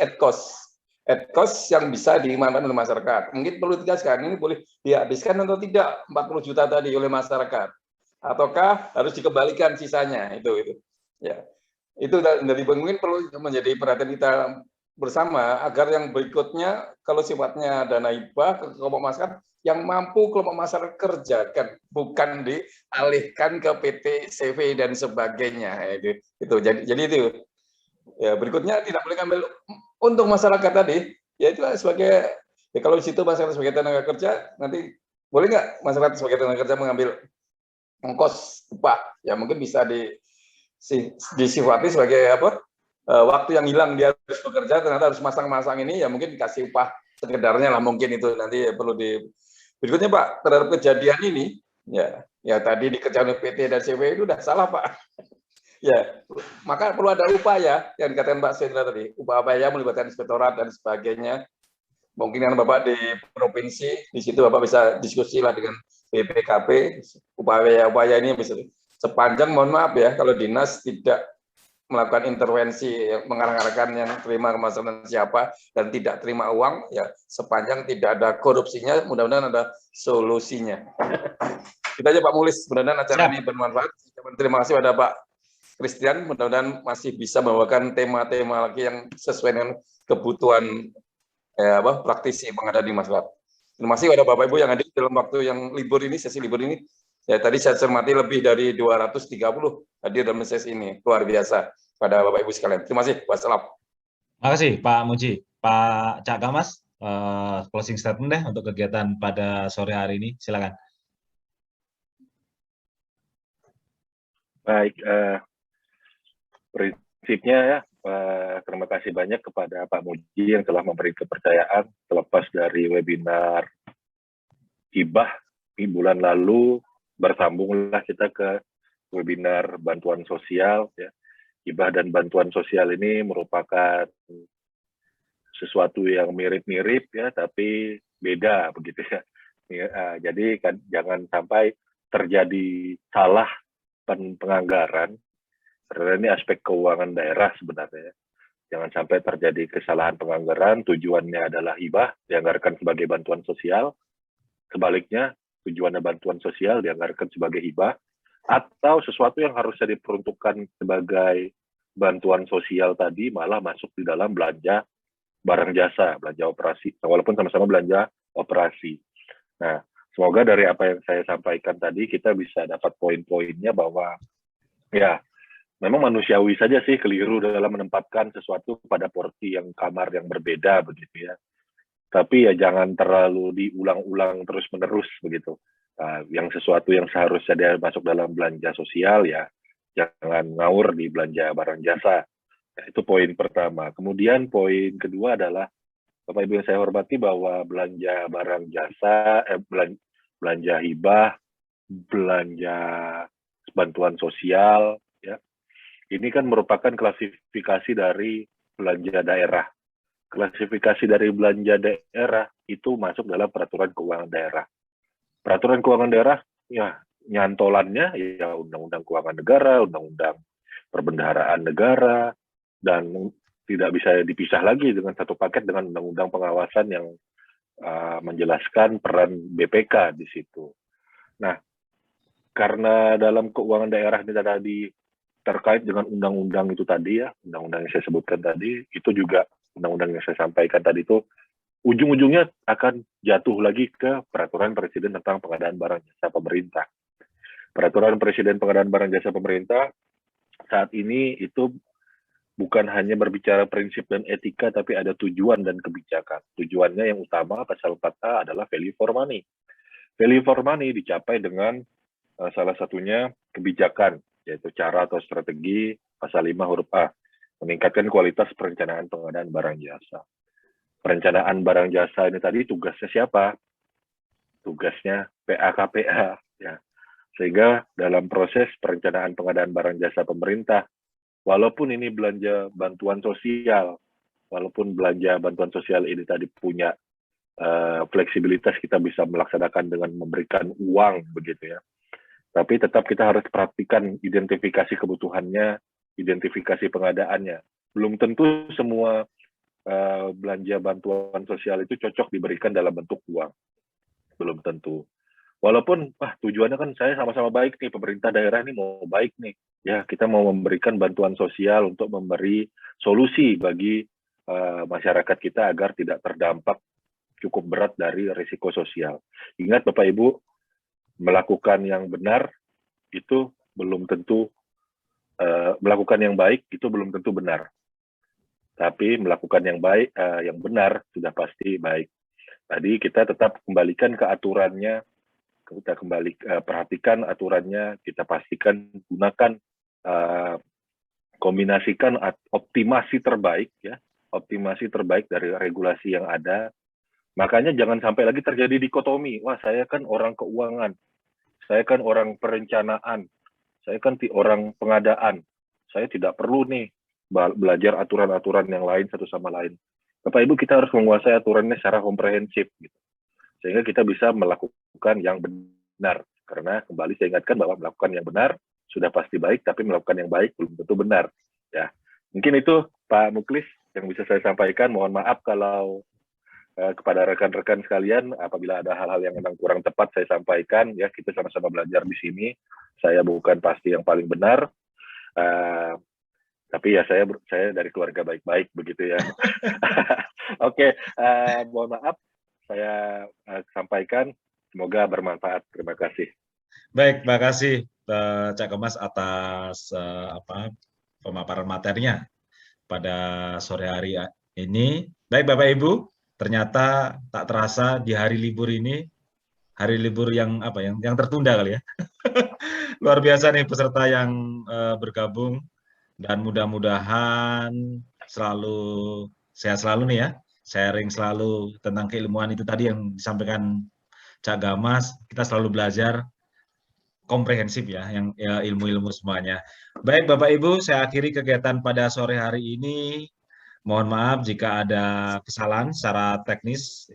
yang bisa dimanfaatkan oleh masyarakat. Mungkin perlu ditegaskan ini boleh dihabiskan atau tidak 40 juta tadi oleh masyarakat. Ataukah harus dikembalikan sisanya itu ya Itu dari mungkin perlu menjadi perhatian kita bersama agar yang berikutnya kalau sifatnya dana hibah ke kelompok masyarakat yang mampu kelompok masyarakat kerjakan, bukan dialihkan ke PT, CV dan sebagainya. Itu jadi itu. Ya, berikutnya tidak boleh ambil untuk masyarakat tadi, ya itu sebagai ya kalau di situ masyarakat sebagai tenaga kerja, nanti boleh nggak masyarakat sebagai tenaga kerja mengambil ongkos upah? Ya mungkin bisa disifati sebagai apa? Waktu yang hilang dia harus bekerja, ternyata harus masang-masang ini, ya mungkin dikasih upah sekedarnya lah, mungkin itu nanti perlu di. Berikutnya Pak, terhadap kejadian ini, ya tadi dikerjakan oleh PT dan CV itu udah salah Pak. Ya, maka perlu ada upaya yang dikatakan Pak Sendra tadi, upaya melibatkan inspektorat dan sebagainya. Mungkin yang Bapak di provinsi, di situ Bapak bisa diskusi lah dengan BPKP, upaya ini bisa sepanjang, mohon maaf ya, kalau dinas tidak melakukan intervensi, mengarahkan yang terima kemasan siapa dan tidak terima uang, ya sepanjang tidak ada korupsinya, mudah-mudahan ada solusinya. Kita aja Pak Mulis, mudah-mudahan acara ini bermanfaat. Terima kasih pada Pak Christian, mudah-mudahan masih bisa membawakan tema-tema lagi yang sesuai dengan kebutuhan praktisi pengadaan di masyarakat. Terima kasih kepada Bapak Ibu yang hadir dalam waktu yang libur ini, sesi libur ini. Ya, tadi saya cermati lebih dari 230 hadir dalam sesi ini, luar biasa pada Bapak Ibu sekalian. Terima kasih. Wassalam. Terima kasih Pak Muji. Pak Cak Gamas, closing statement deh untuk kegiatan pada sore hari ini. Silakan. Baik, prinsipnya ya, terima kasih banyak kepada Pak Muji yang telah memberi kepercayaan terlepas dari webinar hibah di bulan lalu. Bersambunglah kita ke webinar bantuan sosial. Ya. Hibah dan bantuan sosial ini merupakan sesuatu yang mirip-mirip ya, tapi beda begitu ya. Jadi kan, jangan sampai terjadi salah penganggaran, karena ini aspek keuangan daerah sebenarnya. Jangan sampai terjadi kesalahan penganggaran, tujuannya adalah hibah, dianggarkan sebagai bantuan sosial. Sebaliknya, tujuannya bantuan sosial dianggarkan sebagai hibah, atau sesuatu yang harusnya diperuntukkan sebagai bantuan sosial tadi malah masuk di dalam belanja barang jasa, belanja operasi, walaupun sama-sama belanja operasi. Nah, semoga dari apa yang saya sampaikan tadi kita bisa dapat poin-poinnya bahwa ya memang manusiawi saja sih keliru dalam menempatkan sesuatu pada porsi yang kamar yang berbeda begitu ya. Tapi ya jangan terlalu diulang-ulang terus-menerus begitu. Yang sesuatu yang seharusnya dia masuk dalam belanja sosial ya jangan ngawur di belanja barang jasa. Nah, itu poin pertama. Kemudian poin kedua adalah Bapak Ibu yang saya hormati bahwa belanja barang jasa, belanja hibah, belanja bantuan sosial ya. Ini kan merupakan klasifikasi dari belanja daerah. Klasifikasi dari belanja daerah itu masuk dalam peraturan keuangan daerah. Peraturan keuangan daerah, ya nyantolannya ya Undang-Undang Keuangan Negara, Undang-Undang Perbendaharaan Negara, dan tidak bisa dipisah lagi dengan satu paket dengan Undang-Undang Pengawasan yang menjelaskan peran BPK di situ. Nah, karena dalam keuangan daerah ini tadi terkait dengan undang-undang itu tadi ya, undang-undang yang saya sebutkan tadi, itu juga undang-undang yang saya sampaikan tadi itu ujung-ujungnya akan jatuh lagi ke peraturan presiden tentang pengadaan barang jasa pemerintah. Peraturan presiden pengadaan barang jasa pemerintah saat ini itu bukan hanya berbicara prinsip dan etika, tapi ada tujuan dan kebijakan. Tujuannya yang utama pasal 4A adalah value for money. Value for money dicapai dengan salah satunya kebijakan, yaitu cara atau strategi pasal 5 huruf A, meningkatkan kualitas perencanaan pengadaan barang jasa. Perencanaan barang jasa ini tadi tugasnya siapa? Tugasnya PA-KPA. Ya. Sehingga dalam proses perencanaan pengadaan barang jasa pemerintah, walaupun ini belanja bantuan sosial, walaupun belanja bantuan sosial ini tadi punya fleksibilitas, kita bisa melaksanakan dengan memberikan uang begitu ya. Tapi tetap kita harus perhatikan identifikasi kebutuhannya, identifikasi pengadaannya. Belum tentu semua belanja bantuan sosial itu cocok diberikan dalam bentuk uang. Belum tentu. Walaupun tujuannya kan saya sama-sama baik nih, pemerintah daerah ini mau baik nih. Ya, kita mau memberikan bantuan sosial untuk memberi solusi bagi masyarakat kita agar tidak terdampak cukup berat dari risiko sosial. Ingat Bapak Ibu, melakukan yang benar itu belum tentu melakukan yang baik itu belum tentu benar. Tapi melakukan yang baik, yang benar sudah pasti baik. Tadi kita tetap kembalikan ke aturannya, kita kembali perhatikan aturannya, kita pastikan gunakan, kombinasikan optimasi terbaik ya, optimasi terbaik dari regulasi yang ada. Makanya jangan sampai lagi terjadi dikotomi. Wah, saya kan orang keuangan, saya kan orang perencanaan, saya kan orang pengadaan, saya tidak perlu nih belajar aturan-aturan yang lain satu sama lain. Bapak Ibu, kita harus menguasai aturannya secara komprehensif, gitu. Sehingga kita bisa melakukan yang benar. Karena kembali saya ingatkan bahwa melakukan yang benar sudah pasti baik, tapi melakukan yang baik belum tentu benar. Ya, mungkin itu Pak Muklis yang bisa saya sampaikan. Mohon maaf kalau kepada rekan-rekan sekalian, apabila ada hal-hal yang memang kurang tepat saya sampaikan. Ya, kita sama-sama belajar di sini. Saya bukan pasti yang paling benar. Tapi ya saya dari keluarga baik-baik begitu ya. Oke, mohon maaf saya sampaikan, semoga bermanfaat. Terima kasih. Baik, terima kasih Cak Kemas atas pemaparan materinya pada sore hari ini. Baik Bapak Ibu, ternyata tak terasa di hari libur ini, hari libur yang yang tertunda kali ya. Luar biasa nih peserta yang bergabung. Dan mudah-mudahan selalu sehat selalu nih ya, sharing selalu tentang keilmuan itu tadi yang disampaikan Cak Gamas, kita selalu belajar komprehensif ya, yang ilmu-ilmu semuanya. Baik Bapak Ibu, saya akhiri kegiatan pada sore hari ini. Mohon maaf jika ada kesalahan secara teknis,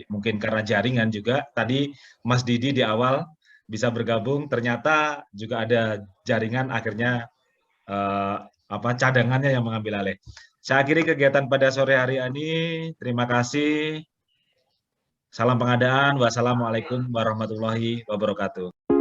mungkin karena jaringan juga. Tadi Mas Didi di awal bisa bergabung, ternyata juga ada jaringan akhirnya cadangannya yang mengambil alih. Saya akhiri kegiatan pada sore hari ini. Terima kasih. Salam pengadaan. Wassalamualaikum warahmatullahi wabarakatuh.